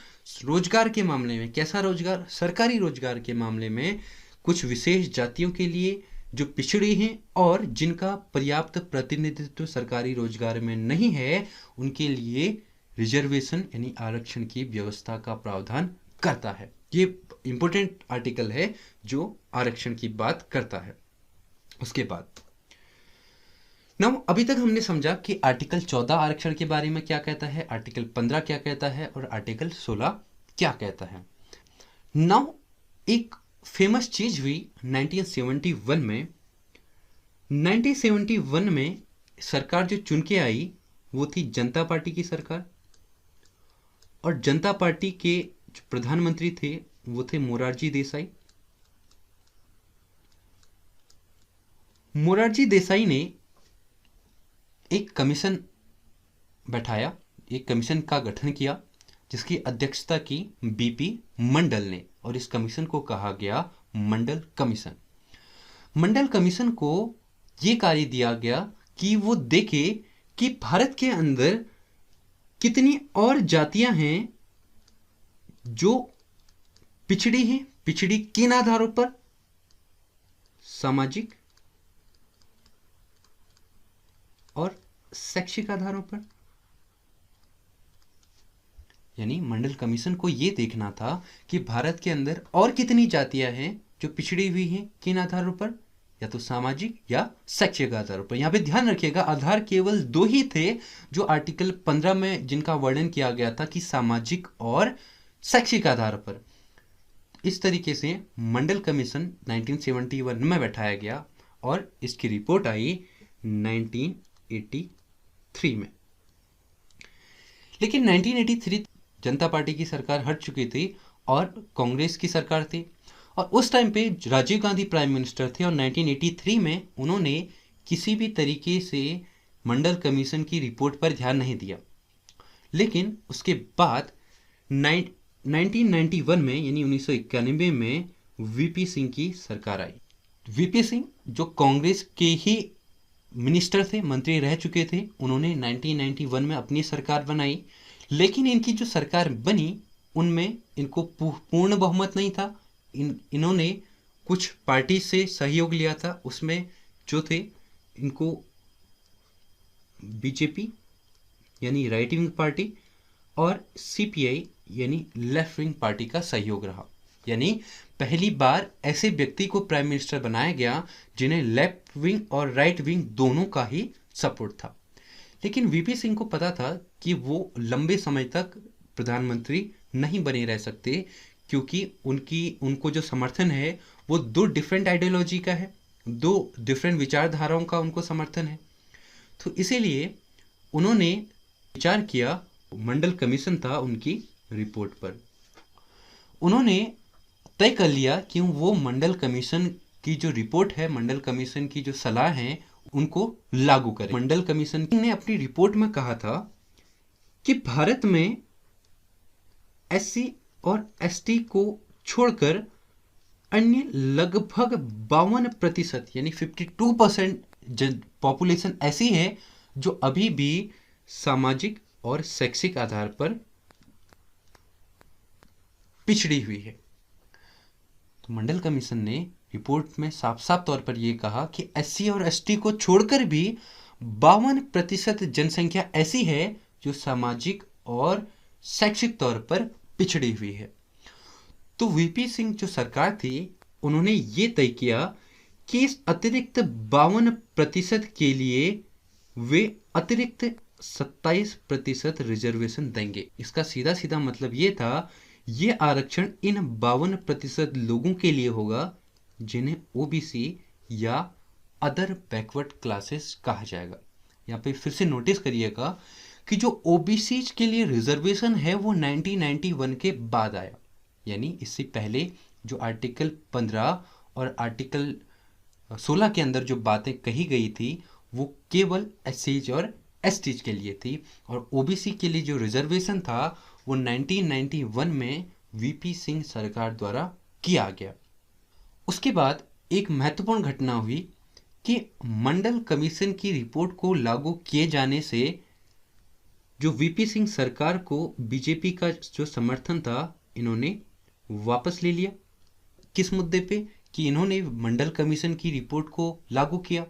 रोजगार के मामले में, कैसा रोजगार, सरकारी रोजगार के मामले में कुछ विशेष जातियों के लिए जो पिछड़े हैं और जिनका पर्याप्त प्रतिनिधित्व सरकारी रोजगार में नहीं है, उनके लिए रिजर्वेशन यानी आरक्षण की व्यवस्था का प्रावधान करता है। ये इंपॉर्टेंट आर्टिकल है जो आरक्षण की बात करता है। उसके बाद अभी तक हमने समझा कि आर्टिकल 14 आरक्षण के बारे में क्या कहता है, आर्टिकल 15 क्या कहता है और आर्टिकल 16 क्या कहता है। एक फेमस चीज हुई 1971 में। 1971 में सरकार जो चुन के आई वो थी जनता पार्टी की सरकार, और जनता पार्टी के जो प्रधानमंत्री थे वो थे मोरारजी देसाई। मोरारजी देसाई ने एक कमीशन बैठाया, एक कमीशन का गठन किया जिसकी अध्यक्षता की बीपी मंडल ने, और इस कमीशन को कहा गया मंडल कमीशन। मंडल कमीशन को यह कार्य दिया गया कि वो देखे कि भारत के अंदर कितनी और जातियां हैं जो पिछड़ी हैं। पिछड़ी किन आधारों पर, सामाजिक और शैक्षिक आधारों पर। यानी मंडल कमीशन को यह देखना था कि भारत के अंदर और कितनी जातियां हैं जो पिछड़ी हुई हैं, किन आधारों पर, या तो सामाजिक या शैक्षिक आधारों पर। यहां पे ध्यान रखिएगा, आधार केवल 2 ही थे जो आर्टिकल 15 में जिनका वर्णन किया गया था कि सामाजिक और शैक्षिक आधार पर। इस तरीके से मंडल कमीशन 1971 में बैठाया गया और इसकी रिपोर्ट आई 1983 में। लेकिन 1983 जनता पार्टी की सरकार हट चुकी थी और कांग्रेस की सरकार थी, और उस टाइम पे राजीव गांधी प्राइम मिनिस्टर थे, और 1983 में उन्होंने किसी भी तरीके से मंडल कमीशन की रिपोर्ट पर ध्यान नहीं दिया। लेकिन उसके बाद 1991 में यानी 1991 में वीपी सिंह की सरकार आई। वीपी सिंह जो कांग्रेस के ही मिनिस्टर थे, मंत्री रह चुके थे, उन्होंने 1991 में अपनी सरकार बनाई। लेकिन इनकी जो सरकार बनी उनमें इनको पूर्ण बहुमत नहीं था। इन्होंने कुछ पार्टी से सहयोग लिया था, उसमें जो थे इनको बीजेपी यानी राइट विंग पार्टी और सीपीआई यानी लेफ्ट विंग पार्टी का सहयोग रहा। यानी पहली बार ऐसे व्यक्ति को प्राइम मिनिस्टर बनाया गया जिन्हें लेफ्ट विंग और राइट विंग दोनों का ही सपोर्ट था। लेकिन वीपी सिंह को पता था कि वो लंबे समय तक प्रधानमंत्री नहीं बने रह सकते, क्योंकि उनको जो समर्थन है वो 2 डिफरेंट आइडियोलॉजी का है, 2 डिफरेंट विचारधाराओं का उनको समर्थन है। तो इसीलिए उन्होंने विचार किया, मंडल कमीशन था उनकी रिपोर्ट पर, उन्होंने तय कर लिया कि वो मंडल कमीशन की जो रिपोर्ट है, मंडल कमीशन की जो सलाह है, उनको लागू करें। मंडल कमीशन ने अपनी रिपोर्ट में कहा था कि भारत में एससी और एसटी को छोड़कर अन्य लगभग 52% यानी 52% पॉपुलेशन ऐसी है जो अभी भी सामाजिक और शैक्षिक आधार पर पिछड़ी हुई है। तो मंडल कमीशन ने रिपोर्ट में साफ साफ तौर पर यह कहा कि एससी और एसटी को छोड़कर भी 52% जनसंख्या ऐसी है जो सामाजिक और शैक्षिक तौर पर पिछड़ी हुई है। तो वीपी सिंह जो सरकार थी उन्होंने ये तय किया कि इस अतिरिक्त 52% के लिए वे अतिरिक्त 27% रिजर्वेशन देंगे। इसका सीधा सीधा मतलब ये था, ये आरक्षण इन 52% लोगों के लिए होगा जिन्हें ओबीसी या अदर बैकवर्ड क्लासेस कहा जाएगा। यहाँ पे फिर से नोटिस करिएगा कि जो ओबीसी के लिए रिजर्वेशन है वो 1991 के बाद आया, यानी इससे पहले जो आर्टिकल 15 और आर्टिकल 16 के अंदर जो बातें कही गई थी वो केवल एससीज और एसटीज के लिए थी, और ओबीसी के लिए जो रिजर्वेशन था वो 1991 में वीपी सिंह सरकार द्वारा किया गया। उसके बाद एक महत्वपूर्ण घटना हुई कि मंडल कमीशन की रिपोर्ट को लागू किए जाने से जो वीपी सिंह सरकार को बीजेपी का जो समर्थन था इन्होंने वापस ले लिया। किस मुद्दे पे? कि इन्होंने मंडल कमीशन की रिपोर्ट को लागू किया।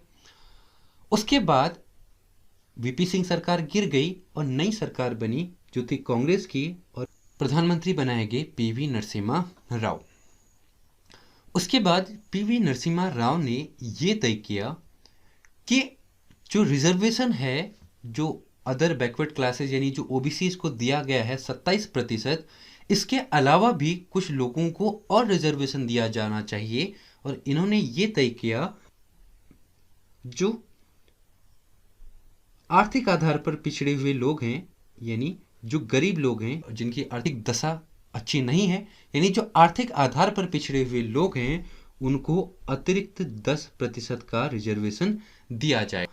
उसके बाद वीपी सिंह सरकार गिर गई और नई सरकार बनी जो थी कांग्रेस की, और प्रधानमंत्री बनाए गए पीवी नरसिम्हा राव। उसके बाद पीवी नरसिम्हा राव ने ये तय किया कि जो रिजर्वेशन है, जो अदर बैकवर्ड क्लासेस यानी जो ओबीसी को दिया गया है 27%, इसके अलावा भी कुछ लोगों को और रिजर्वेशन दिया जाना चाहिए। और इन्होंने ये तय किया जो आर्थिक आधार पर पिछड़े हुए लोग हैं, यानी जो गरीब लोग हैं जिनकी आर्थिक दशा अच्छी नहीं है, यानी जो आर्थिक आधार पर पिछड़े हुए लोग हैं, उनको अतिरिक्त 10% का रिजर्वेशन दिया जाए।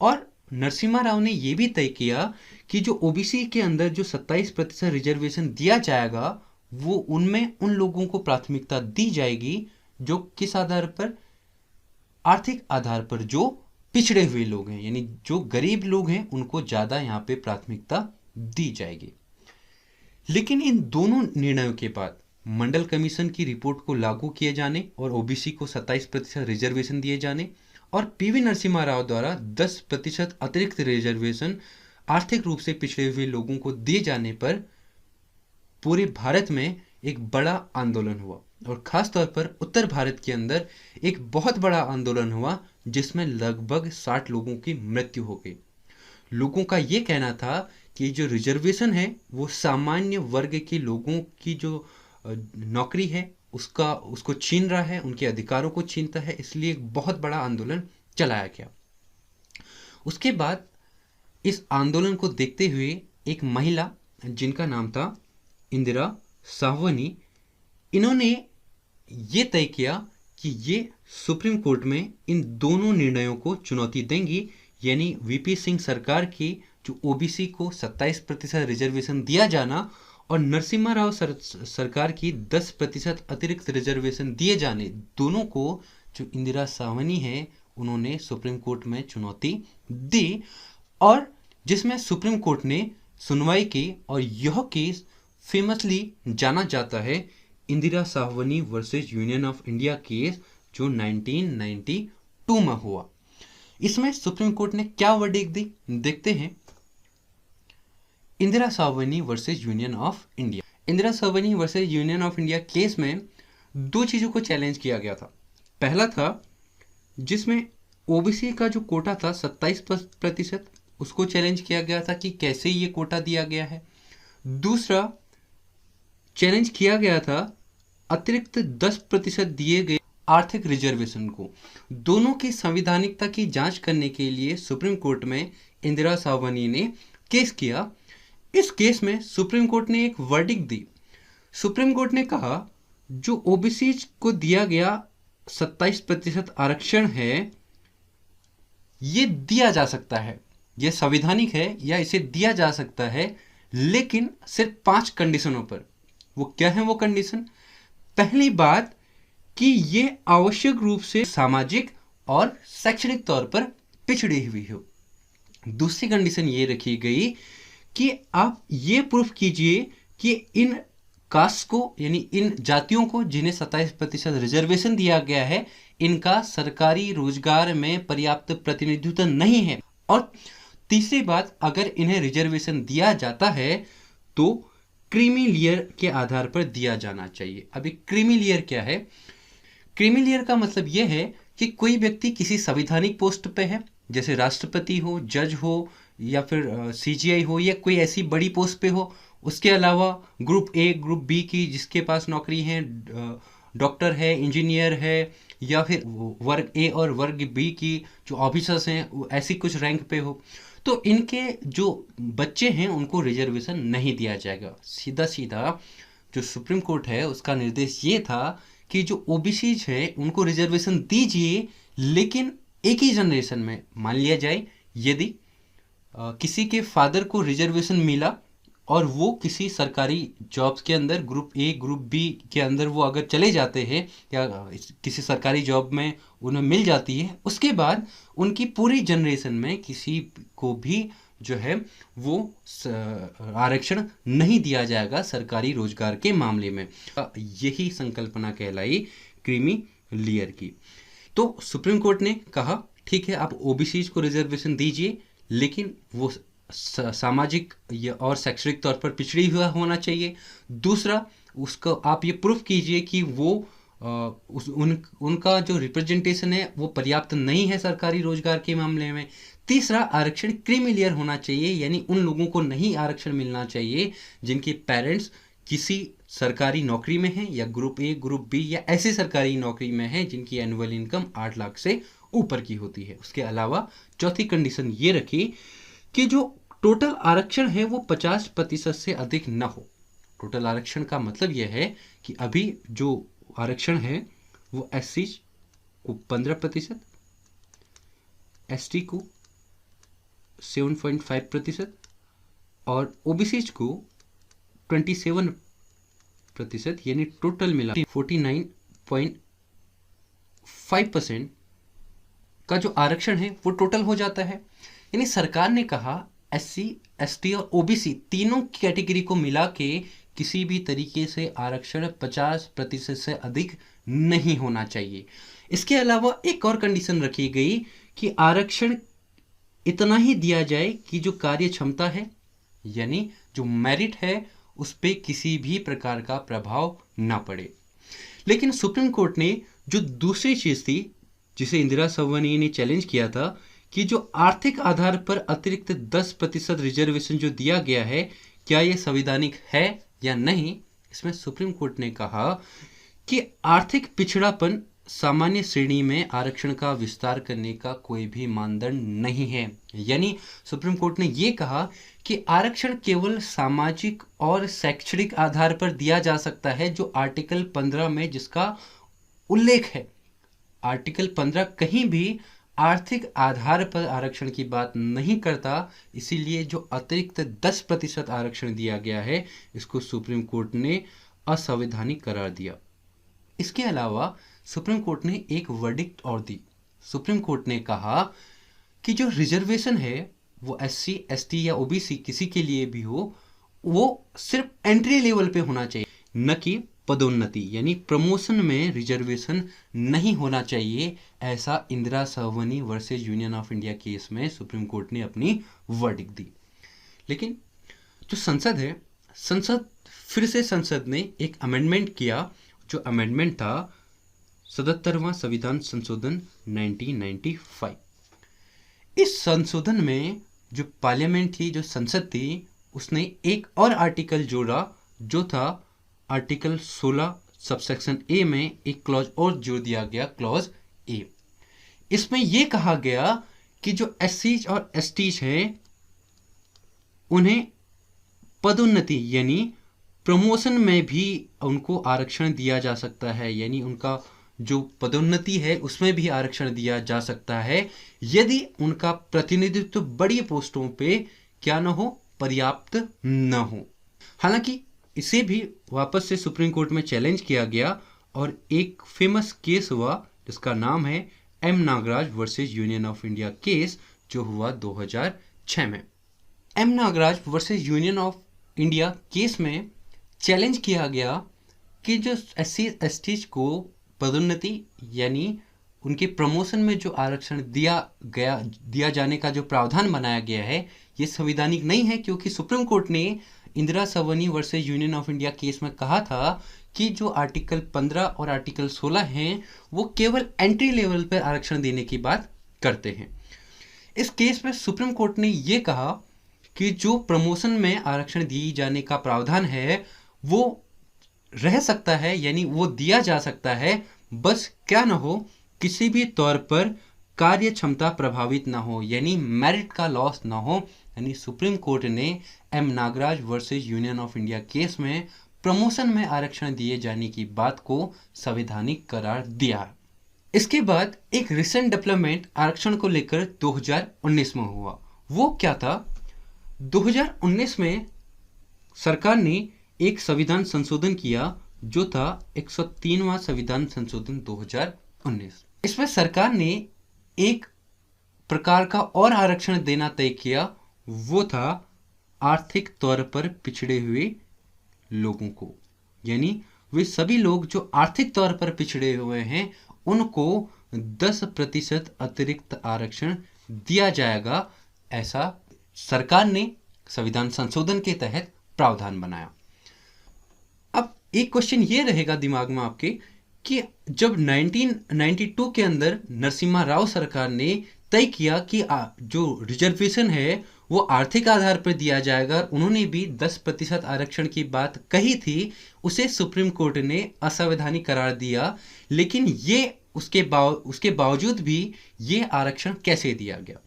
और नरसिम्हा राव ने यह भी तय किया कि जो ओबीसी के अंदर जो 27% रिजर्वेशन दिया जाएगा वो उनमें उन लोगों को प्राथमिकता दी जाएगी जो किस आधार पर? आर्थिक आधार पर जो पिछड़े हुए लोग हैं, यानी जो गरीब लोग हैं उनको ज़्यादा यहाँ पे प्राथमिकता दी जाएगी। लेकिन इन दोनों निर्णयों के बाद मंडल कमीशन की रिपोर्ट को लागू किए जाने और ओबीसी को 27% रिजर्वेशन दिए जाने और पीवी नरसिम्हा राव द्वारा 10% अतिरिक्त रिजर्वेशन आर्थिक रूप से पिछड़े हुए लोगों को दिए जाने पर पूरे भारत में एक बड़ा आंदोलन हुआ, और खास तौर पर उत्तर भारत के अंदर एक बहुत बड़ा आंदोलन हुआ जिसमें लगभग 60 लोगों की मृत्यु हो गई। लोगों का ये कहना था कि जो रिजर्वेशन है वो सामान्य वर्ग के लोगों की जो नौकरी है उसको छीन रहा है, उनके अधिकारों को छीनता है, इसलिए एक बहुत बड़ा आंदोलन चलाया गया। उसके बाद इस आंदोलन को देखते हुए एक महिला जिनका नाम था इंदिरा साहवनी, इन्होंने ये तय किया कि ये सुप्रीम कोर्ट में इन दोनों निर्णयों को चुनौती देंगी, यानी वीपी सिंह सरकार की जो ओबीसी को 27% रिजर्वेशन दिया जाना और नरसिम्हा राव सरकार की 10% अतिरिक्त रिजर्वेशन दिए जाने, दोनों को जो इंदिरा साहवनी है उन्होंने सुप्रीम कोर्ट में चुनौती दी, और जिसमें सुप्रीम कोर्ट ने सुनवाई की। और यह केस फेमसली जाना जाता है Indira Sawhney versus union of India case जो 1992 में हुआ। इसमें सुप्रीम कोर्ट ने क्या वर्डिक्ट दी देखते हैं। Indira Sawhney versus union of India. Indira Sawhney versus union of India case में दो चीजों को चैलेंज किया गया था। पहला था जिसमें ओबीसी का जो कोटा था 27%, उसको चैलेंज किया गया था कि कैसे ये कोटा दिया गया है। दूसरा चैलेंज किया गया था अतिरिक्त 10% दिए गए आर्थिक रिजर्वेशन को। दोनों की संवैधानिकता की जांच करने के लिए सुप्रीम कोर्ट में इंदिरा साहवनी ने केस किया। इस केस में सुप्रीम कोर्ट ने एक वर्डिक्ट दी। सुप्रीम कोर्ट ने कहा जो ओबीसी को दिया गया 27% आरक्षण है ये दिया जा सकता है, यह संवैधानिक है या इसे दिया जा सकता है, लेकिन सिर्फ 5 कंडीशनों पर। वो क्या है वो कंडीशन? पहली बात कि ये आवश्यक रूप से सामाजिक और शैक्षणिक तौर पर पिछड़ी हुई हो। दूसरी कंडीशन ये रखी गई कि आप ये प्रूफ कीजिए कि इन कास्ट को यानी इन जातियों को जिन्हें 27% रिजर्वेशन दिया गया है इनका सरकारी रोजगार में पर्याप्त प्रतिनिधित्व नहीं है। और तीसरी बात, अगर इन्हें रिजर्वेशन दिया जाता है तो क्रीमी लेयर के आधार पर दिया जाना चाहिए। अभी क्रीमी लेयर क्या है? क्रीमी लेयर का मतलब यह है कि कोई व्यक्ति किसी संवैधानिक पोस्ट पे है, जैसे राष्ट्रपति हो, जज हो या फिर सीजीआई हो या कोई ऐसी बड़ी पोस्ट पे हो। उसके अलावा ग्रुप ए ग्रुप बी की जिसके पास नौकरी है, डॉक्टर है, इंजीनियर है, या फिर वर्ग ए और वर्ग बी की जो ऑफिसर्स हैं ऐसी कुछ रैंक पे हो, तो इनके जो बच्चे हैं उनको रिजर्वेशन नहीं दिया जाएगा। सीधा सीधा जो सुप्रीम कोर्ट है उसका निर्देश ये था कि जो ओबीसीज है उनको रिजर्वेशन दीजिए, लेकिन एक ही जनरेशन में। मान लिया जाए यदि किसी के फादर को रिजर्वेशन मिला और वो किसी सरकारी जॉब्स के अंदर ग्रुप ए ग्रुप बी के अंदर वो अगर चले जाते हैं या किसी सरकारी जॉब में उन्हें मिल जाती है, उसके बाद उनकी पूरी जनरेशन में किसी को भी जो है वो आरक्षण नहीं दिया जाएगा सरकारी रोजगार के मामले में। यही संकल्पना कहलाई क्रीमी लेयर की। तो सुप्रीम कोर्ट ने कहा ठीक है, आप ओबीसी को रिजर्वेशन दीजिए, लेकिन वो सामाजिक और शैक्षणिक तौर पर पिछड़ी हुआ होना चाहिए। दूसरा, उसको आप ये प्रूफ कीजिए कि वो उनका जो रिप्रेजेंटेशन है वो पर्याप्त नहीं है सरकारी रोजगार के मामले में। तीसरा, आरक्षण क्रीमी लेयर होना चाहिए, यानी उन लोगों को नहीं आरक्षण मिलना चाहिए जिनके पेरेंट्स किसी सरकारी नौकरी में हैं या ग्रुप ए ग्रुप बी या ऐसी सरकारी नौकरी में है जिनकी एनुअल इनकम 8 लाख से ऊपर की होती है। उसके अलावा चौथी कंडीशन ये रखी कि जो टोटल आरक्षण है वो 50% से अधिक न हो। टोटल आरक्षण का मतलब यह है कि अभी जो आरक्षण है वो एससी को 15%, एसटी को 7.5% और ओबीसी को 27%, यानी टोटल मिला 49.5% का जो आरक्षण है वो टोटल हो जाता है। यानी सरकार ने कहा एससी, एसटी और ओबीसी तीनों कैटेगरी को मिला के किसी भी तरीके से आरक्षण 50% से अधिक नहीं होना चाहिए। इसके अलावा एक और कंडीशन रखी गई कि आरक्षण इतना ही दिया जाए कि जो कार्य क्षमता है यानी जो मेरिट है उस पर किसी भी प्रकार का प्रभाव ना पड़े। लेकिन सुप्रीम कोर्ट ने जो दूसरी चीज थी जिसे इंदिरा सवनी ने चैलेंज किया था कि जो आर्थिक आधार पर अतिरिक्त 10% रिजर्वेशन जो दिया गया है क्या ये संवैधानिक है या नहीं, इसमें सुप्रीम कोर्ट ने कहा कि आर्थिक पिछड़ापन सामान्य श्रेणी में आरक्षण का विस्तार करने का कोई भी मानदंड नहीं है। यानी सुप्रीम कोर्ट ने यह कहा कि आरक्षण केवल सामाजिक और शैक्षणिक आधार पर दिया जा सकता है, जो आर्टिकल 15 में जिसका उल्लेख है। आर्टिकल 15 कहीं भी आर्थिक आधार पर आरक्षण की बात नहीं करता, इसीलिए जो अतिरिक्त 10% आरक्षण दिया गया है इसको सुप्रीम कोर्ट ने असंवैधानिक करार दिया। इसके अलावा सुप्रीम कोर्ट ने एक वर्डिक्ट और दी। सुप्रीम कोर्ट ने कहा कि जो रिजर्वेशन है वो एससी, एसटी या ओबीसी किसी के लिए भी हो, वो सिर्फ एंट्री लेवल पे होना चाहिए, न कि पदोन्नति यानी प्रमोशन में रिजर्वेशन नहीं होना चाहिए। ऐसा Indira Sawhney versus union of India case में सुप्रीम कोर्ट ने अपनी वर्डिक्ट दी। लेकिन जो संसद है, संसद ने एक अमेंडमेंट किया। जो अमेंडमेंट था 77वां संविधान संशोधन 1995। इस संशोधन में जो पार्लियामेंट थी, जो संसद थी, उसने एक और आर्टिकल जोड़ा जो था आर्टिकल 16 सबसेक्शन ए में एक क्लॉज और जोड़ दिया गया, क्लॉज ए। इसमें यह कहा गया कि जो एससीज और एसटीज हैं उन्हें पदोन्नति यानी प्रमोशन में भी उनको आरक्षण दिया जा सकता है, यानी उनका जो पदोन्नति है उसमें भी आरक्षण दिया जा सकता है यदि उनका प्रतिनिधित्व बड़ी पोस्टों पे क्या न हो, पर्याप्त न हो। हालांकि इसे भी वापस से सुप्रीम कोर्ट में चैलेंज किया गया और एक फेमस केस हुआ जिसका नाम है M Nagaraj versus union of India case, जो हुआ 2006 में। M Nagaraj versus union of India case में चैलेंज किया गया कि जो एससी एसटी को पदोन्नति यानी उनके प्रमोशन में जो आरक्षण दिया जाने का जो प्रावधान बनाया गया है ये संवैधानिक नहीं है, क्योंकि सुप्रीम कोर्ट ने Indira Sawhney versus union of India case में कहा था कि जो आर्टिकल 15 और आर्टिकल 16 हैं वो केवल एंट्री लेवल पर आरक्षण देने की बात करते हैं। इस केस में सुप्रीम कोर्ट ने ये कहा कि जो प्रमोशन में आरक्षण दिए जाने का प्रावधान है वो रह सकता है, यानी वो दिया जा सकता है, बस क्या ना हो, किसी भी तौर पर कार्य क्षमता प्रभावित ना हो, यानी मेरिट का लॉस ना हो। यानी सुप्रीम कोर्ट ने M Nagaraj versus union of India case में प्रमोशन में आरक्षण दिए जाने की बात को संवैधानिक करार दिया। इसके बाद एक रिसेंट डेवलपमेंट आरक्षण को लेकर 2019 में हुआ। वो क्या था? 2019 में सरकार ने एक संविधान संशोधन किया जो था 103वां संविधान संशोधन 2019। इसमें सरकार ने एक प्रकार का और आरक्षण देना तय किया, वो था आर्थिक तौर पर पिछड़े हुए लोगों को। यानी वे सभी लोग जो आर्थिक तौर पर पिछड़े हुए हैं उनको 10% अतिरिक्त आरक्षण दिया जाएगा, ऐसा सरकार ने संविधान संशोधन के तहत प्रावधान बनाया। अब एक क्वेश्चन ये रहेगा दिमाग में आपके कि जब 1992 के अंदर नरसिम्हा राव सरकार ने तय किया कि जो रिजर्वेशन है वो आर्थिक आधार पर दिया जाएगा, उन्होंने भी 10% आरक्षण की बात कही थी, उसे सुप्रीम कोर्ट ने असंवैधानिक करार दिया। लेकिन ये उसके बावजूद भी ये आरक्षण कैसे दिया गया?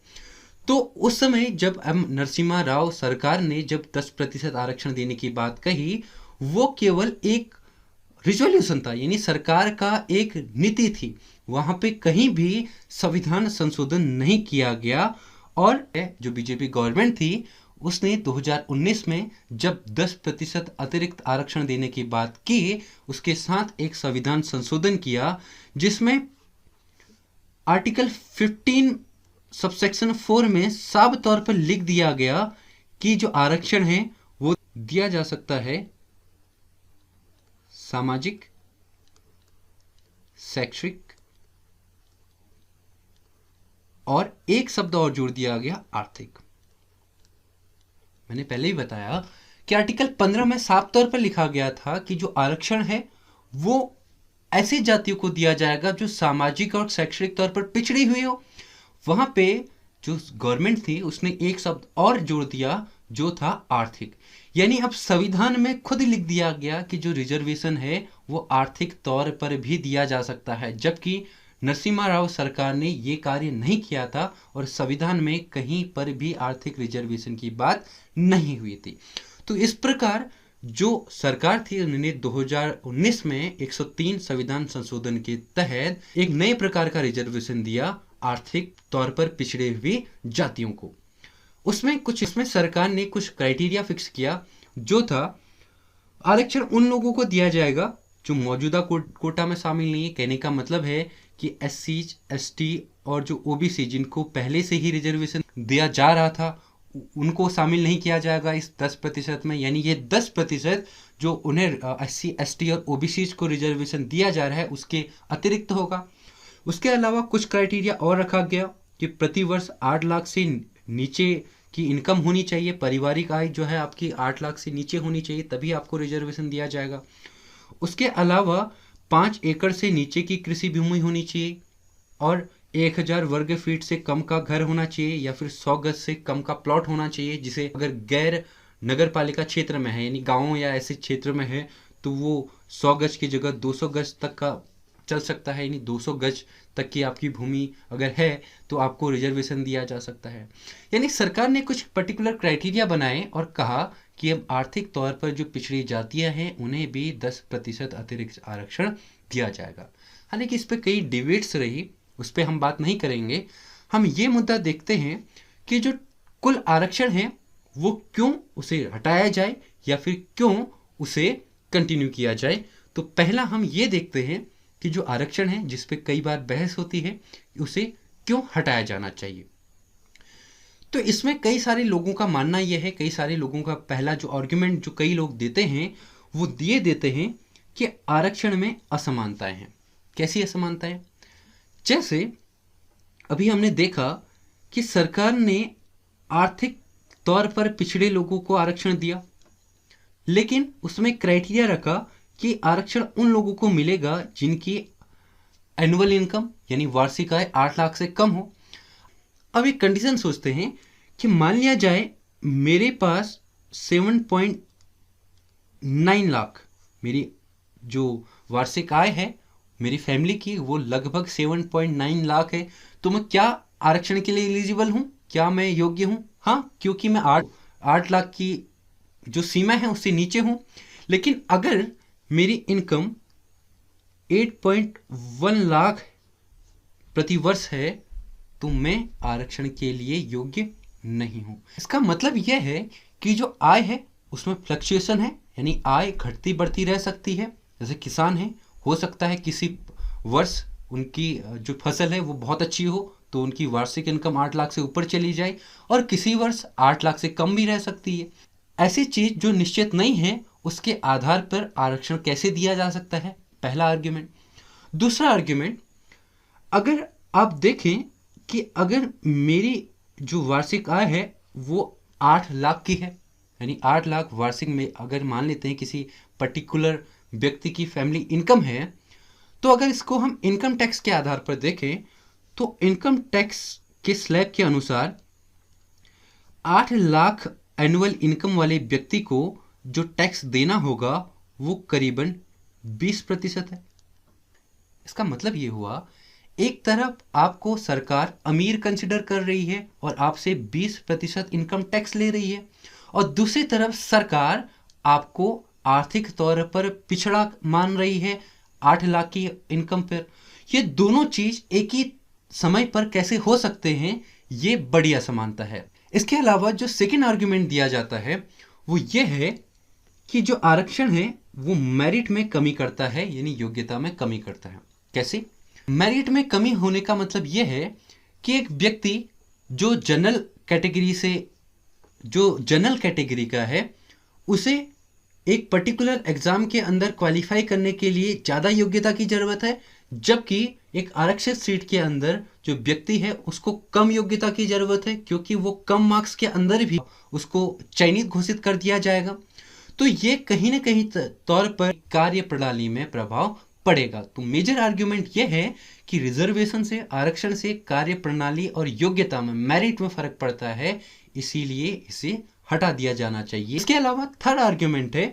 तो उस समय जब नरसिम्हा राव सरकार ने जब 10% आरक्षण देने की बात कही, वो केवल एक रिजोल्यूशन था, यानी सरकार का एक नीति थी। वहां पे कहीं भी संविधान संशोधन नहीं किया गया। और जो बीजेपी गवर्नमेंट थी उसने 2019 में जब 10% अतिरिक्त आरक्षण देने की बात की, उसके साथ एक संविधान संशोधन किया जिसमें आर्टिकल 15 सबसेक्शन 4 में साफ तौर पर लिख दिया गया कि जो आरक्षण है वो दिया जा सकता है सामाजिक, शैक्षिक और एक शब्द और जोड़ दिया गया आर्थिक। मैंने पहले ही बताया कि आर्टिकल 15 में साफ तौर पर लिखा गया था कि जो आरक्षण है वो ऐसी जातियों को दिया जाएगा जो सामाजिक और शैक्षणिक तौर पर पिछड़ी हुई हो। वहां पे जो गवर्नमेंट थी उसने एक शब्द और जोड़ दिया जो था आर्थिक। यानी अब संविधान में खुद लिख दिया गया कि जो रिजर्वेशन है वो आर्थिक तौर पर भी दिया जा सकता है, जबकि नरसिम्हा राव सरकार ने ये कार्य नहीं किया था और संविधान में कहीं पर भी आर्थिक रिजर्वेशन की बात नहीं हुई थी। तो इस प्रकार जो सरकार थी उन्होंने 2019 में 103 संविधान संशोधन के तहत एक नए प्रकार का रिजर्वेशन दिया आर्थिक तौर पर पिछड़े हुए जातियों को। उसमें सरकार ने कुछ क्राइटेरिया फिक्स किया, जो था आरक्षण उन लोगों को दिया जाएगा जो मौजूदा कोटा में शामिल नहीं है। कहने का मतलब है कि SC, ST और जो OBC जिनको पहले से ही रिजर्वेशन दिया जा रहा था उनको शामिल नहीं किया जाएगा इस 10% में। यानी ये 10% जो उन्हें SC, ST और OBC को रिजर्वेशन दिया जा रहा है उसके अतिरिक्त होगा। उसके अलावा कुछ क्राइटेरिया और रखा गया कि प्रति वर्ष 8 लाख से नीचे की इनकम होनी चाहिए, पारिवारिक आय जो है आपकी 8 लाख से नीचे होनी चाहिए, तभी आपको रिजर्वेशन दिया जाएगा। उसके अलावा 5 एकड़ से नीचे की कृषि भूमि होनी चाहिए और 1000 वर्ग फीट से कम का घर होना चाहिए या फिर 100 गज से कम का प्लॉट होना चाहिए, जिसे अगर गैर नगर पालिका क्षेत्र में है यानी गाँव या ऐसे क्षेत्र में है तो वो 100 गज की जगह 200 गज तक का चल सकता है। यानी 200 गज तक की आपकी भूमि अगर है तो आपको रिजर्वेशन दिया जा सकता है। यानी सरकार ने कुछ पर्टिकुलर क्राइटेरिया बनाए और कहा कि अब आर्थिक तौर पर जो पिछड़ी जातियां हैं उन्हें भी 10% अतिरिक्त आरक्षण दिया जाएगा। हालांकि इस पर कई डिबेट्स रही, उस पर हम बात नहीं करेंगे। हम ये मुद्दा देखते हैं कि जो कुल आरक्षण है वो क्यों उसे हटाया जाए या फिर क्यों उसे कंटिन्यू किया जाए। तो पहला हम ये देखते हैं कि जो आरक्षण है जिस पे कई बार बहस होती है उसे क्यों हटाया जाना चाहिए। तो इसमें कई सारे लोगों का मानना यह है, कई सारे लोगों का पहला जो आर्गुमेंट जो कई लोग देते हैं वो देते हैं कि आरक्षण में असमानताएं हैं। कैसी असमानताएं? जैसे अभी हमने देखा कि सरकार ने आर्थिक तौर पर पिछड़े लोगों को आरक्षण दिया, लेकिन उसमें क्राइटेरिया रखा कि आरक्षण उन लोगों को मिलेगा जिनकी एनुअल इनकम यानी वार्षिक आय 8 लाख से कम हो। अब एक कंडीशन सोचते हैं कि मान लिया जाए मेरे पास 7.9 लाख मेरी जो वार्षिक आय है मेरी फैमिली की वो लगभग 7.9 लाख है, तो मैं क्या आरक्षण के लिए एलिजिबल हूं? क्या मैं योग्य हूं? हाँ, क्योंकि मैं 8 लाख की जो सीमा है उससे नीचे हूं। लेकिन अगर मेरी इनकम 8.1 लाख प्रति वर्ष है तो मैं आरक्षण के लिए योग्य नहीं हूं। इसका मतलब यह है कि जो आय है उसमें फ्लक्चुएशन है, यानी आय घटती बढ़ती रह सकती है। जैसे किसान है, हो सकता है किसी वर्ष उनकी जो फसल है वो बहुत अच्छी हो तो उनकी वार्षिक इनकम 8 लाख से ऊपर चली जाए, और किसी वर्ष 8 लाख से कम भी रह सकती है। ऐसी चीज जो निश्चित नहीं है उसके आधार पर आरक्षण कैसे दिया जा सकता है, पहला आर्ग्यूमेंट। दूसरा आर्ग्यूमेंट, अगर आप देखें कि अगर मेरी जो वार्षिक आय है वो 8 लाख की है, यानी 8 लाख वार्षिक में अगर मान लेते हैं किसी पर्टिकुलर व्यक्ति की फैमिली इनकम है, तो अगर इसको हम इनकम टैक्स के आधार पर देखें तो इनकम टैक्स के स्लैब के अनुसार 8 लाख एनुअल इनकम वाले व्यक्ति को जो टैक्स देना होगा वो करीबन 20% है। इसका मतलब ये हुआ, एक तरफ आपको सरकार अमीर कंसिडर कर रही है और आपसे 20% इनकम टैक्स ले रही है, और दूसरी तरफ सरकार आपको आर्थिक तौर पर पिछड़ा मान रही है 8 लाख की इनकम पर। ये दोनों चीज एक ही समय पर कैसे हो सकते हैं, ये बड़ी असमानता है। इसके अलावा जो सेकेंड आर्ग्यूमेंट दिया जाता है वो ये है कि जो आरक्षण है वो मेरिट में कमी करता है, यानी योग्यता में कमी करता है। कैसे? मेरिट में कमी होने का मतलब यह है कि एक व्यक्ति जो जनरल कैटेगरी का है उसे एक पर्टिकुलर एग्जाम के अंदर क्वालिफाई करने के लिए ज़्यादा योग्यता की ज़रूरत है, जबकि एक आरक्षित सीट के अंदर जो व्यक्ति है उसको कम योग्यता की ज़रूरत है, क्योंकि वो कम मार्क्स के अंदर भी उसको चयनित घोषित कर दिया जाएगा। तो ये कहीं ना कहीं तौर पर कार्य प्रणाली में प्रभाव पड़ेगा। तो मेजर आर्ग्यूमेंट ये है कि रिजर्वेशन से, आरक्षण से कार्य प्रणाली और योग्यता में, मेरिट में फर्क पड़ता है, इसीलिए इसे हटा दिया जाना चाहिए। इसके अलावा थर्ड आर्ग्यूमेंट है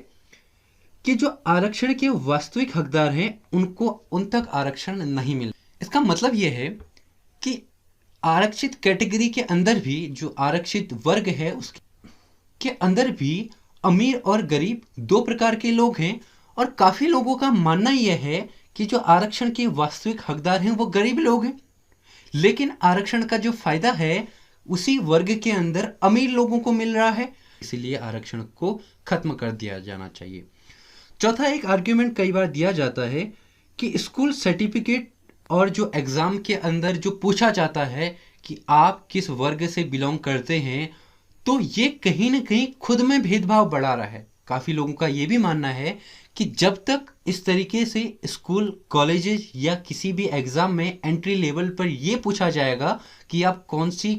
कि जो आरक्षण के वास्तविक हकदार हैं उनको उन तक आरक्षण नहीं मिल। इसका मतलब यह है कि आरक्षित कैटेगरी के अंदर भी, जो आरक्षित वर्ग है उसके अंदर भी अमीर और गरीब दो प्रकार के लोग हैं, और काफी लोगों का मानना यह है कि जो आरक्षण के वास्तविक हकदार हैं वो गरीब लोग हैं, लेकिन आरक्षण का जो फायदा है उसी वर्ग के अंदर अमीर लोगों को मिल रहा है, इसीलिए आरक्षण को खत्म कर दिया जाना चाहिए। चौथा एक आर्ग्यूमेंट कई बार दिया जाता है कि स्कूल सर्टिफिकेट और जो एग्जाम के अंदर जो पूछा जाता है कि आप किस वर्ग से बिलोंग करते हैं, तो ये कहीं ना कहीं खुद में भेदभाव बढ़ा रहा है। काफी लोगों का ये भी मानना है कि जब तक इस तरीके से स्कूल, कॉलेजेस या किसी भी एग्जाम में एंट्री लेवल पर यह पूछा जाएगा कि आप कौन सी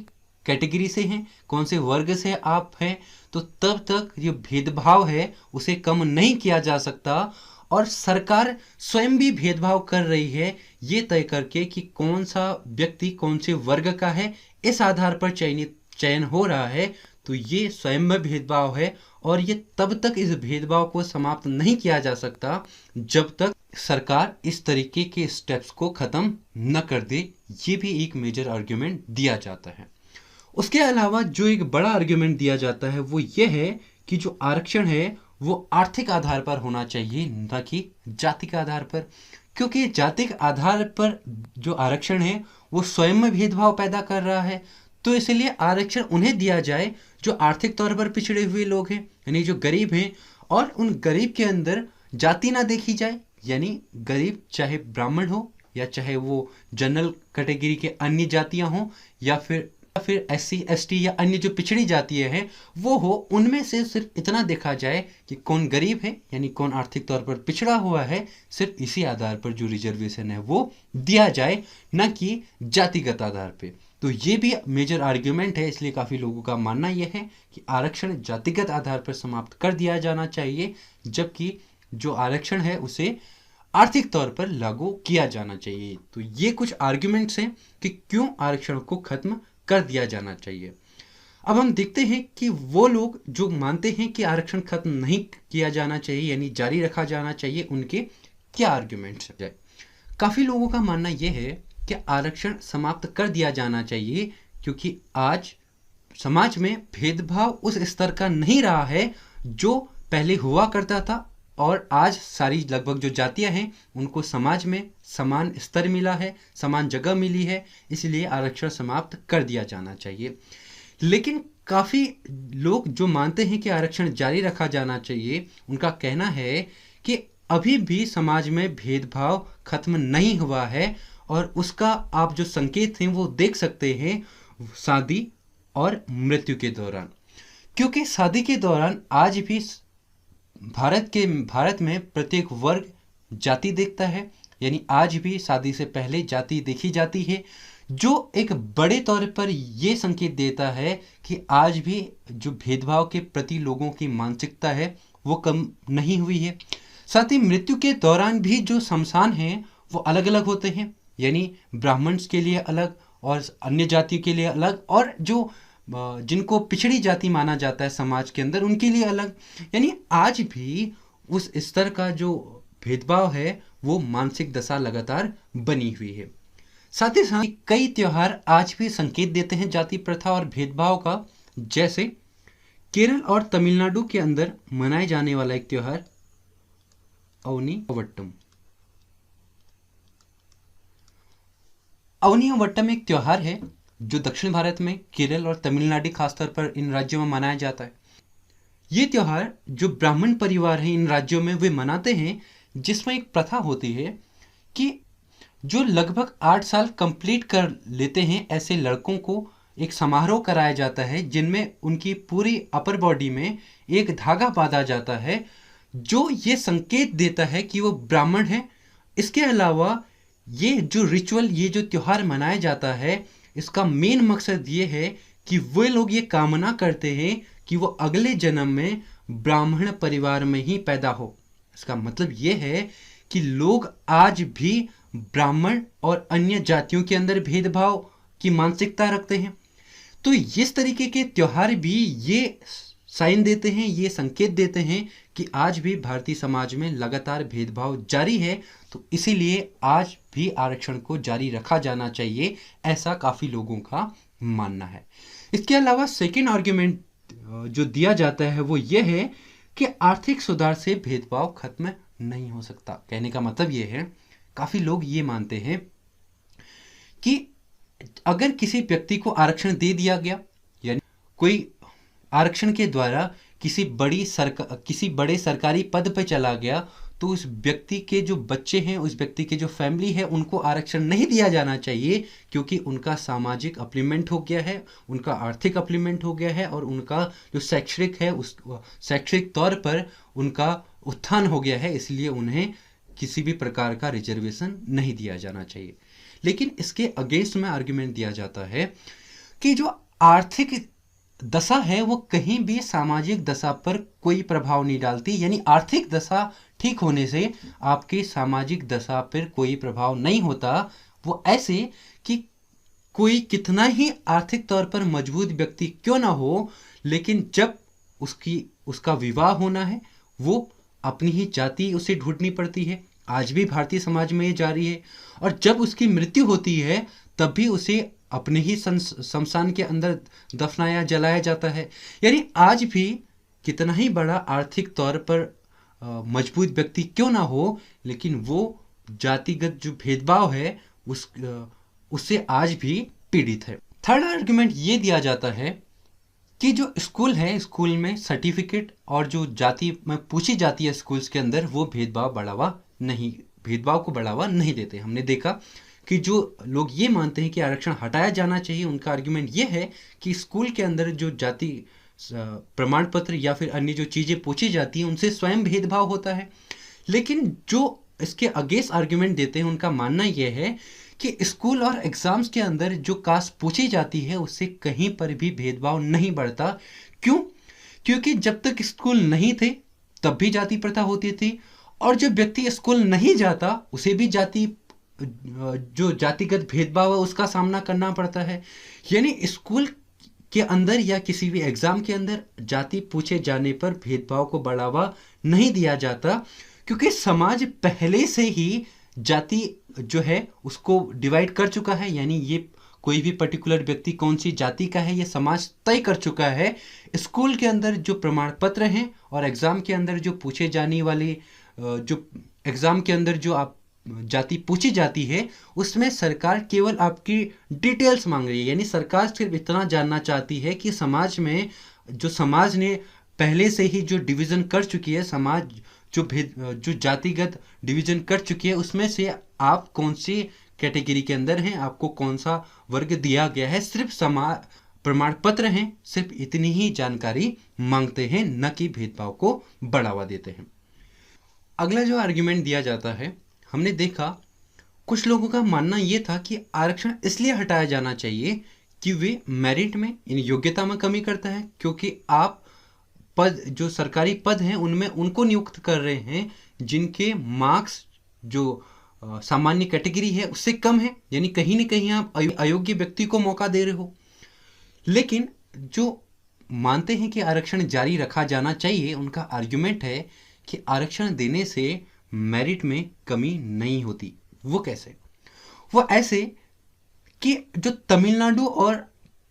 कैटेगरी से हैं, कौन से वर्ग से आप हैं, तो तब तक जो भेदभाव है उसे कम नहीं किया जा सकता। और सरकार स्वयं भी भेदभाव कर रही है ये तय करके कि कौन सा व्यक्ति कौन से वर्ग का है, इस आधार पर चयन हो रहा है। तो ये स्वयं में भेदभाव है, और ये तब तक इस भेदभाव को समाप्त नहीं किया जा सकता जब तक सरकार इस तरीके के स्टेप्स को खत्म न कर दे। ये भी एक मेजर आर्ग्यूमेंट दिया जाता है। उसके अलावा जो एक बड़ा आर्ग्यूमेंट दिया जाता है वो ये है कि जो आरक्षण है वो आर्थिक आधार पर होना चाहिए, न कि जाति के आधार पर, क्योंकि जाति आधार पर जो आरक्षण है वो स्वयं में भेदभाव पैदा कर रहा है। तो इसलिए आरक्षण उन्हें दिया जाए जो आर्थिक तौर पर पिछड़े हुए लोग हैं, यानी जो गरीब हैं, और उन गरीब के अंदर जाति ना देखी जाए, यानी गरीब चाहे ब्राह्मण हो या चाहे वो जनरल कैटेगरी के अन्य जातियां हों या फिर SC ST या अन्य जो पिछड़ी जातियां हैं वो हो, उनमें से सिर्फ इतना देखा जाए कि कौन गरीब है, यानी कौन आर्थिक तौर पर पिछड़ा हुआ है, सिर्फ इसी आधार पर जो रिजर्वेशन है वो दिया जाए, न कि जातिगत आधार पे। तो ये भी मेजर आर्ग्यूमेंट है, इसलिए काफ़ी लोगों का मानना यह है कि आरक्षण जातिगत आधार पर समाप्त कर दिया जाना चाहिए, जबकि जो आरक्षण है उसे आर्थिक तौर पर लागू किया जाना चाहिए। तो ये कुछ आर्ग्यूमेंट्स हैं कि क्यों आरक्षण को खत्म कर दिया जाना चाहिए। अब हम देखते हैं कि वो लोग जो मानते हैं कि आरक्षण खत्म नहीं किया जाना चाहिए, यानी जारी रखा जाना चाहिए, उनके क्या आर्ग्यूमेंट्स हैं। काफ़ी लोगों का मानना यह है कि आरक्षण समाप्त कर दिया जाना चाहिए, क्योंकि आज समाज में भेदभाव उस स्तर का नहीं रहा है जो पहले हुआ करता था और आज सारी लगभग जो जातियां हैं उनको समाज में समान स्तर मिला है, समान जगह मिली है, इसलिए आरक्षण समाप्त कर दिया जाना चाहिए। लेकिन काफ़ी लोग जो मानते हैं कि आरक्षण जारी रखा जाना चाहिए, उनका कहना है कि अभी भी समाज में भेदभाव खत्म नहीं हुआ है और उसका आप जो संकेत हैं वो देख सकते हैं शादी और मृत्यु के दौरान। क्योंकि शादी के दौरान आज भी भारत में प्रत्येक वर्ग जाति देखता है, यानी आज भी शादी से पहले जाति देखी जाती है, जो एक बड़े तौर पर ये संकेत देता है कि आज भी जो भेदभाव के प्रति लोगों की मानसिकता है वो कम नहीं हुई है। साथ ही मृत्यु के दौरान भी जो शमशान हैं वो अलग अलग होते हैं, यानी ब्राह्मण्स के लिए अलग और अन्य जातियों के लिए अलग, और जो जिनको पिछड़ी जाति माना जाता है समाज के अंदर उनके लिए अलग। यानी आज भी उस स्तर का जो भेदभाव है वो मानसिक दशा लगातार बनी हुई है। साथ ही साथ कई त्योहार आज भी संकेत देते हैं जाति प्रथा और भेदभाव का, जैसे केरल और तमिलनाडु के अंदर मनाए जाने वाला एक त्योहार अवनियावट्टम। अवनियावट्टम एक त्योहार है जो दक्षिण भारत में केरल और तमिलनाडु खासतौर पर इन राज्यों में मनाया जाता है। ये त्योहार जो ब्राह्मण परिवार हैं इन राज्यों में वे मनाते हैं, जिसमें एक प्रथा होती है कि जो लगभग 8 साल कंप्लीट कर लेते हैं ऐसे लड़कों को एक समारोह कराया जाता है, जिनमें उनकी पूरी अपर बॉडी में एक धागा बांधा जाता है जो ये संकेत देता है कि वो ब्राह्मण है। इसके अलावा ये जो रिचुअल, ये जो त्योहार मनाया जाता है, इसका मेन मकसद ये है कि वे लोग ये कामना करते हैं कि वो अगले जन्म में ब्राह्मण परिवार में ही पैदा हो। इसका मतलब ये है कि लोग आज भी ब्राह्मण और अन्य जातियों के अंदर भेदभाव की मानसिकता रखते हैं। तो इस तरीके के त्योहार भी ये साइन देते हैं, ये संकेत देते हैं कि आज भी भारतीय समाज में लगातार भेदभाव जारी है, तो इसीलिए आज भी आरक्षण को जारी रखा जाना चाहिए, ऐसा काफ़ी लोगों का मानना है। इसके अलावा सेकेंड आर्ग्यूमेंट जो दिया जाता है वो ये है कि आर्थिक सुधार से भेदभाव खत्म नहीं हो सकता। कहने का मतलब ये है, काफ़ी लोग ये मानते हैं कि अगर किसी व्यक्ति को आरक्षण दे दिया गया, यानी कोई आरक्षण के द्वारा किसी बड़े सरकारी पद पर चला गया, तो उस व्यक्ति के जो बच्चे हैं, उस व्यक्ति के जो फैमिली है, उनको आरक्षण नहीं दिया जाना चाहिए, क्योंकि उनका सामाजिक अपलिमेंट हो गया है, उनका आर्थिक अपलिमेंट हो गया है और उनका जो शैक्षणिक है उस शैक्षणिक तौर पर उनका उत्थान हो गया है, इसलिए उन्हें किसी भी प्रकार का रिजर्वेशन नहीं दिया जाना चाहिए। लेकिन इसके अगेंस्ट में आर्ग्यूमेंट दिया जाता है कि जो आर्थिक दशा है वो कहीं भी सामाजिक दशा पर कोई प्रभाव नहीं डालती, यानी आर्थिक दशा ठीक होने से आपकी सामाजिक दशा पर कोई प्रभाव नहीं होता। वो ऐसे कि कोई कितना ही आर्थिक तौर पर मजबूत व्यक्ति क्यों ना हो, लेकिन जब उसका विवाह होना है वो अपनी ही जाति उसे ढूंढनी पड़ती है। आज भी भारतीय समाज में ये जारी है। और जब उसकी मृत्यु होती है तब भी उसे अपने ही शमशान के अंदर दफनाया जलाया जाता है। यानी आज भी कितना ही बड़ा आर्थिक तौर पर मजबूत व्यक्ति क्यों ना हो, लेकिन वो जातिगत जो भेदभाव है उससे आज भी पीड़ित है। थर्ड आर्गुमेंट ये दिया जाता है कि जो स्कूल है, स्कूल में सर्टिफिकेट और जो जाति में पूछी जाती है स्कूल्स के अंदर, वो भेदभाव को बढ़ावा नहीं देते। हमने देखा कि जो लोग ये मानते हैं कि आरक्षण हटाया जाना चाहिए, उनका आर्गुमेंट ये है कि स्कूल के अंदर जो जाति प्रमाण पत्र या फिर अन्य जो चीज़ें पूछी जाती हैं उनसे स्वयं भेदभाव होता है। लेकिन जो इसके अगेंस्ट आर्गुमेंट देते हैं उनका मानना यह है कि स्कूल और एग्ज़ाम्स के अंदर जो कास्ट पूछी जाती है उससे कहीं पर भी भेदभाव नहीं बढ़ता। क्यों? क्योंकि जब तक स्कूल नहीं थे तब भी जाति प्रथा होती थी, और जब व्यक्ति स्कूल नहीं जाता उसे भी जो जातिगत भेदभाव है उसका सामना करना पड़ता है। यानी स्कूल के अंदर या किसी भी एग्ज़ाम के अंदर जाति पूछे जाने पर भेदभाव को बढ़ावा नहीं दिया जाता, क्योंकि समाज पहले से ही जाति जो है उसको डिवाइड कर चुका है। यानी ये कोई भी पर्टिकुलर व्यक्ति कौन सी जाति का है, ये समाज तय कर चुका है। स्कूल के अंदर जो प्रमाण पत्र हैं और एग्ज़ाम के अंदर जो पूछे जाने वाले जो एग्ज़ाम के अंदर जो आप जाति पूछी जाती है, उसमें सरकार केवल आपकी डिटेल्स मांग रही है। यानी सरकार सिर्फ इतना जानना चाहती है कि समाज में जो समाज ने पहले से ही जो डिवीज़न कर चुकी है, समाज जो जातिगत डिवीज़न कर चुकी है, उसमें से आप कौन सी कैटेगरी के अंदर हैं, आपको कौन सा वर्ग दिया गया है, सिर्फ प्रमाण पत्र हैं, सिर्फ इतनी ही जानकारी मांगते हैं, न कि भेदभाव को बढ़ावा देते हैं। अगला जो आर्ग्यूमेंट दिया जाता है, हमने देखा कुछ लोगों का मानना ये था कि आरक्षण इसलिए हटाया जाना चाहिए कि वे मेरिट में, इन योग्यता में कमी करता है, क्योंकि आप पद, जो सरकारी पद हैं, उनमें उनको नियुक्त कर रहे हैं जिनके मार्क्स जो सामान्य कैटेगरी है उससे कम है। यानी कहीं ना कहीं आप अयोग्य व्यक्ति को मौका दे रहे हो। लेकिन जो मानते हैं कि आरक्षण जारी रखा जाना चाहिए, उनका आर्ग्यूमेंट है कि आरक्षण देने से मेरिट में कमी नहीं होती। वो कैसे? वो ऐसे कि जो तमिलनाडु और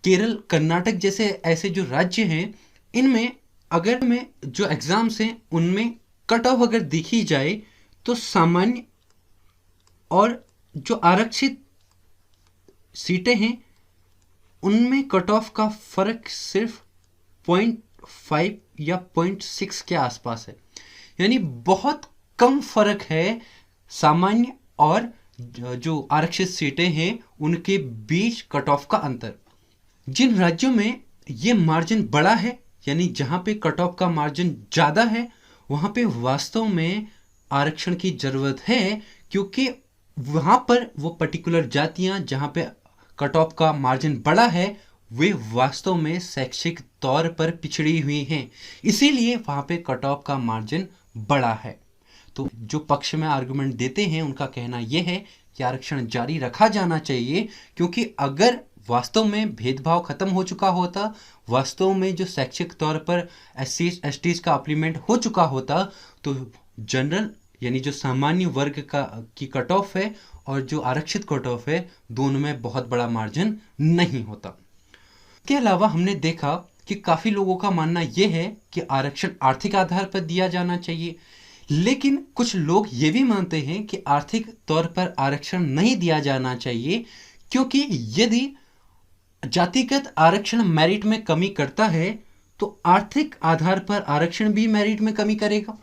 केरल, कर्नाटक जैसे ऐसे जो राज्य हैं, इनमें अगर में जो एग्ज़ाम्स हैं उनमें कट ऑफ अगर देखी जाए तो सामान्य और जो आरक्षित सीटें हैं उनमें कट ऑफ का फ़र्क सिर्फ 0.5 या 0.6 के आसपास है। यानी बहुत कम फर्क है सामान्य और जो आरक्षित सीटें हैं उनके बीच कट ऑफ का अंतर। जिन राज्यों में ये मार्जिन बड़ा है, यानी जहाँ पे कट ऑफ का मार्जिन ज़्यादा है, वहाँ पे वास्तव में आरक्षण की ज़रूरत है, क्योंकि वहाँ पर वो पर्टिकुलर जातियाँ जहाँ पे कट ऑफ का मार्जिन बड़ा है, वे वास्तव में शैक्षिक तौर पर पिछड़ी हुई हैं, इसीलिए वहाँ पे कट ऑफ का मार्जिन बड़ा है। तो जो पक्ष में आर्गुमेंट देते हैं उनका कहना यह है कि आरक्षण जारी रखा जाना चाहिए, क्योंकि अगर वास्तव में भेदभाव खत्म हो चुका होता, वास्तव में जो शैक्षिक तौर पर SC/ST का अप्लीमेंट हो चुका होता, तो जनरल यानी जो सामान्य वर्ग की कट ऑफ है और जो आरक्षित कट ऑफ है, दोनों में बहुत बड़ा मार्जिन नहीं होता। के अलावा हमने देखा कि काफ़ी लोगों का मानना यह है कि आरक्षण आर्थिक आधार पर दिया जाना चाहिए, लेकिन कुछ लोग ये भी मानते हैं कि आर्थिक तौर पर आरक्षण नहीं दिया जाना चाहिए, क्योंकि यदि जातिगत आरक्षण मेरिट में कमी करता है तो आर्थिक आधार पर आरक्षण भी मेरिट में कमी करेगा,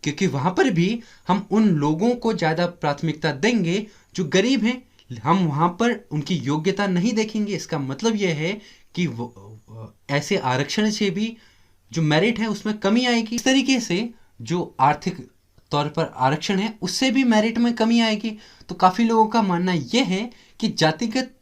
क्योंकि वहाँ पर भी हम उन लोगों को ज़्यादा प्राथमिकता देंगे जो गरीब हैं, हम वहाँ पर उनकी योग्यता नहीं देखेंगे। इसका मतलब यह है कि ऐसे आरक्षण से भी जो मेरिट है उसमें कमी आएगी। इस तरीके से जो आर्थिक तौर पर आरक्षण है उससे भी मेरिट में कमी आएगी। तो काफ़ी लोगों का मानना यह है कि जातिगत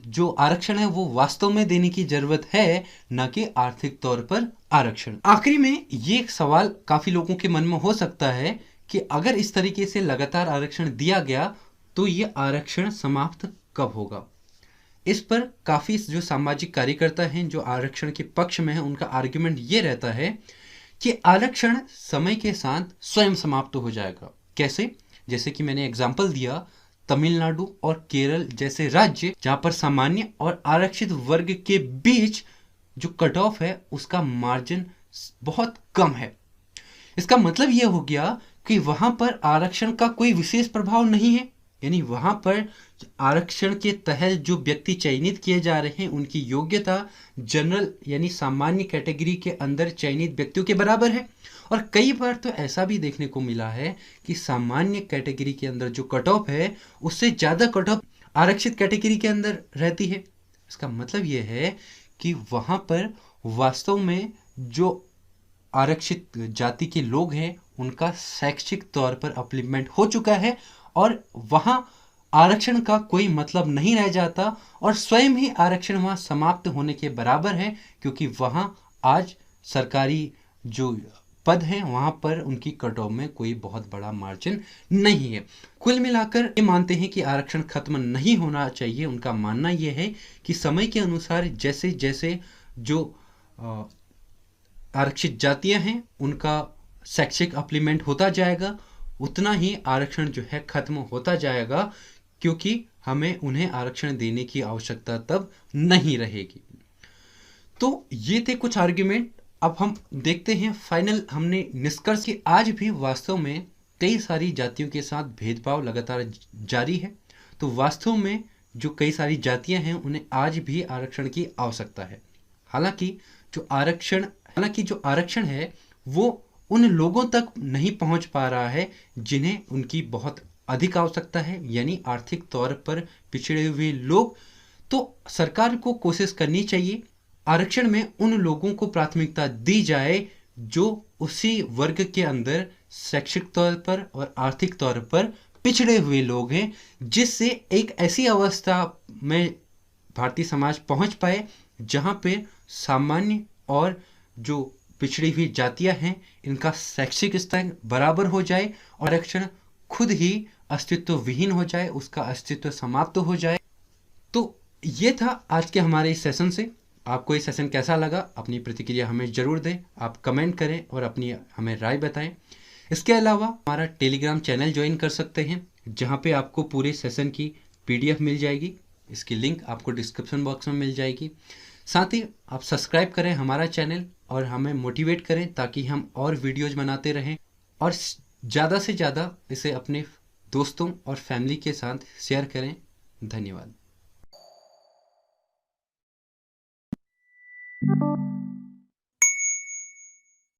जो आरक्षण है वो वास्तव में देने की जरूरत है, न कि आर्थिक तौर पर आरक्षण। आखिरी में ये एक सवाल काफ़ी लोगों के मन में हो सकता है कि अगर इस तरीके से लगातार आरक्षण दिया गया तो ये आरक्षण समाप्त कब होगा। इस पर काफ़ी जो सामाजिक कार्यकर्ता हैं जो आरक्षण के पक्ष में हैं, उनका आर्ग्यूमेंट ये रहता है कि आरक्षण समय के साथ स्वयं समाप्त हो जाएगा। कैसे? जैसे कि मैंने एग्जाम्पल दिया, तमिलनाडु और केरल जैसे राज्य जहाँ पर सामान्य और आरक्षित वर्ग के बीच जो कट ऑफ है उसका मार्जिन बहुत कम है। इसका मतलब ये हो गया कि वहाँ पर आरक्षण का कोई विशेष प्रभाव नहीं है। यानी वहाँ पर आरक्षण के तहत जो व्यक्ति चयनित किए जा रहे हैं उनकी योग्यता जनरल यानी सामान्य कैटेगरी के अंदर चयनित व्यक्तियों के बराबर है। और कई बार तो ऐसा भी देखने को मिला है कि सामान्य कैटेगरी के अंदर जो कट ऑफ है उससे ज़्यादा कट ऑफ आरक्षित कैटेगरी के अंदर रहती है। इसका मतलब ये है कि वहाँ पर वास्तव में जो आरक्षित जाति के लोग हैं उनका शैक्षिक तौर पर अपलिमेंट हो चुका है और वहाँ आरक्षण का कोई मतलब नहीं रह जाता और स्वयं ही आरक्षण वहाँ समाप्त होने के बराबर है, क्योंकि वहाँ आज सरकारी जो पद हैं वहाँ पर उनकी कट ऑफ में कोई बहुत बड़ा मार्जिन नहीं है। कुल मिलाकर ये मानते हैं कि आरक्षण खत्म नहीं होना चाहिए। उनका मानना यह है कि समय के अनुसार जैसे जैसे जो आरक्षित जातियाँ हैं उनका शैक्षिक अपलिमेंट होता जाएगा, उतना ही आरक्षण जो है खत्म होता जाएगा, क्योंकि हमें उन्हें आरक्षण देने की आवश्यकता तब नहीं रहेगी। तो ये थे कुछ आर्ग्यूमेंट। अब हम देखते हैं फाइनल हमने निष्कर्ष कि आज भी वास्तव में कई सारी जातियों के साथ भेदभाव लगातार जारी है। तो वास्तव में जो कई सारी जातियां हैं उन्हें आज भी आरक्षण की आवश्यकता है। हालांकि जो आरक्षण है वो उन लोगों तक नहीं पहुंच पा रहा है जिन्हें उनकी बहुत अधिक आवश्यकता है, यानी आर्थिक तौर पर पिछड़े हुए लोग। तो सरकार को कोशिश करनी चाहिए आरक्षण में उन लोगों को प्राथमिकता दी जाए जो उसी वर्ग के अंदर शैक्षिक तौर पर और आर्थिक तौर पर पिछड़े हुए लोग हैं, जिससे एक ऐसी अवस्था में भारतीय समाज पहुंच पाए जहां पे सामान्य और जो पिछड़ी हुई जातियां हैं इनका शैक्षिक स्तर बराबर हो जाए और आरक्षण खुद ही अस्तित्व विहीन हो जाए, उसका अस्तित्व समाप्त हो जाए। तो ये था आज के हमारे इस सेशन से। आपको ये सेशन कैसा लगा, अपनी प्रतिक्रिया हमें ज़रूर दें। आप कमेंट करें और अपनी हमें राय बताएं। इसके अलावा हमारा टेलीग्राम चैनल ज्वाइन कर सकते हैं जहां पे आपको पूरे सेशन की PDF मिल जाएगी। इसकी लिंक आपको डिस्क्रिप्शन बॉक्स में मिल जाएगी। साथ ही आप सब्सक्राइब करें हमारा चैनल और हमें मोटिवेट करें ताकि हम और वीडियोज़ बनाते रहें और ज़्यादा से ज़्यादा इसे अपने दोस्तों और फैमिली के साथ शेयर करें। धन्यवाद।